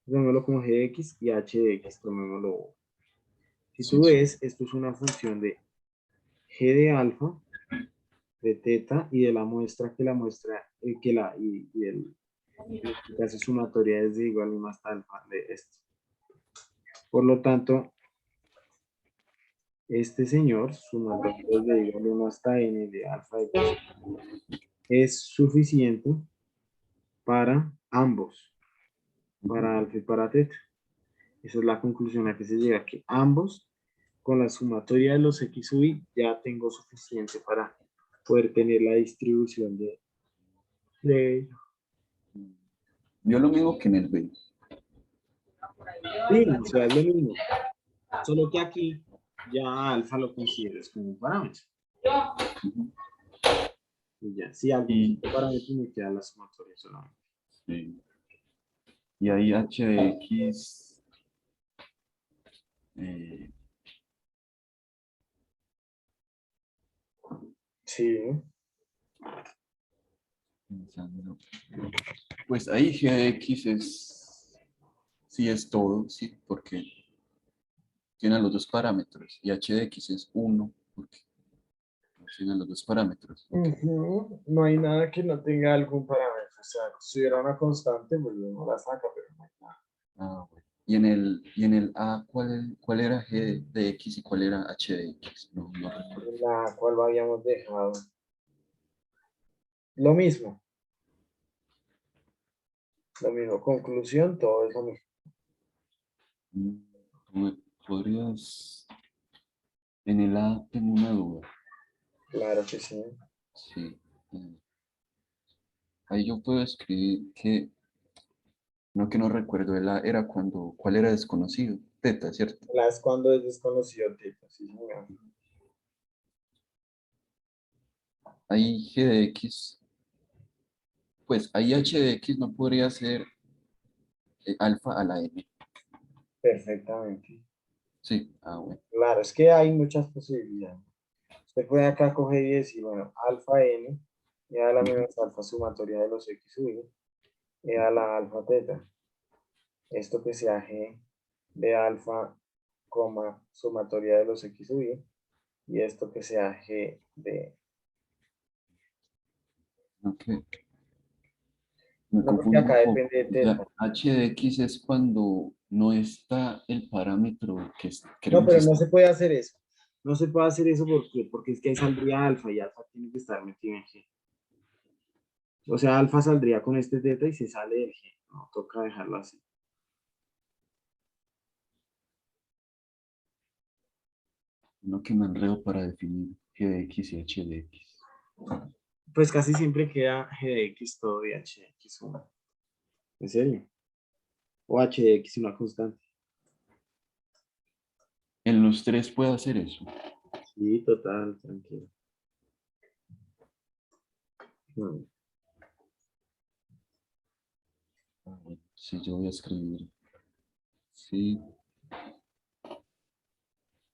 Tomémoslo como G de X y H de X, tomémoslo. Si Sí, tú sí. ves, esto es una función de G de alfa, de teta y de la muestra que la muestra, y el, en este caso sumatoria es de igual y más alfa de esto. Por lo tanto, este señor, sumatoria es de igual y más hasta n de alfa de x, es suficiente para ambos, para alfa y para teta. Esa es la conclusión a que se llega, que ambos, con la sumatoria de los x sub i, ya tengo suficiente para poder tener la distribución de Yo lo mismo que en el B. sí, o sea, es lo mismo. Solo que aquí ya alfa lo consideras como un parámetro. Ujú. Y ya, si algo Y, quito parámetro, me queda la sumatoria solamente. sí. Y ahí h de x, eh, Sí, pensando, pues ahí g de x sí es todo, sí, porque tiene los dos parámetros. Y h de x es 1, porque tiene los dos parámetros. Ok. ujú. No hay nada que no tenga algún parámetro. O sea, si hubiera una constante, pues uno la saca, pero no hay nada. Ah, bueno. Y en el A, ¿cuál era g de x y cuál era h de x? No recuerdo. En la cual habíamos dejado lo mismo. Lo mismo. Conclusión, todo es lo mismo. Mm, ¿Podrías? En el A tengo una duda. Claro que sí. Sí. eh, Ahí yo puedo escribir que no recuerdo, el A era ¿cuál era desconocido? Teta, ¿cierto? Las cuando es desconocido, tipo. Sí, señor. Ahí g de x, pues ahí h de x no podría ser alfa a la n. Perfectamente. Sí, bueno. Claro, es que hay muchas posibilidades. Usted puede acá coger y decir, bueno, alfa n, y a la menos alfa sumatoria de los x sub i, y a la alfa teta. Esto que sea g de alfa, sumatoria de los x sub i, y esto que sea g de... Ok, me No, porque confundo acá un poco. depende de O sea, teta. h de x es cuando no está el parámetro que No, queremos pero no estar. se puede hacer eso. No se puede hacer eso porque es que ahí saldría alfa y alfa tiene que estar metido en g. O sea, alfa saldría con este teta y se sale del g. No, toca dejarlo así. No que me enredo para definir g de x y h de x. Pues casi siempre queda g de x todo y h de x 1. ¿En serio? O h de x una constante. En los tres puedo hacer eso. Sí, total, tranquilo. Mm. Bueno, sí, yo voy a escribir. Sí,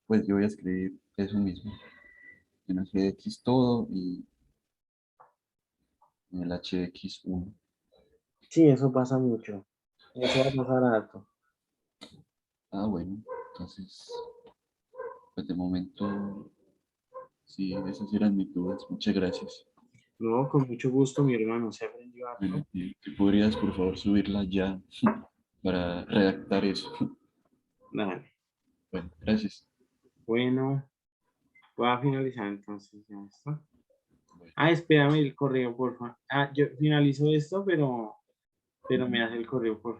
pues yo voy a escribir eso mismo. En el g de x todo y en el h de x 1. Sí, eso pasa mucho. Eso va a pasar harto. Ah, bueno, entonces, pues de momento, sí, esas eran mis dudas. Muchas gracias. No, con mucho gusto, mi hermano. Se aprendió Bueno, harto. ¿y podrías, por favor, subirla ya para redactar eso? Dale. Bueno, gracias. Bueno, voy a finalizar entonces. Ya está. Bueno. Ah, espérame el correo, porfa. Ah, yo finalizo esto, pero me hace el correo, porfa.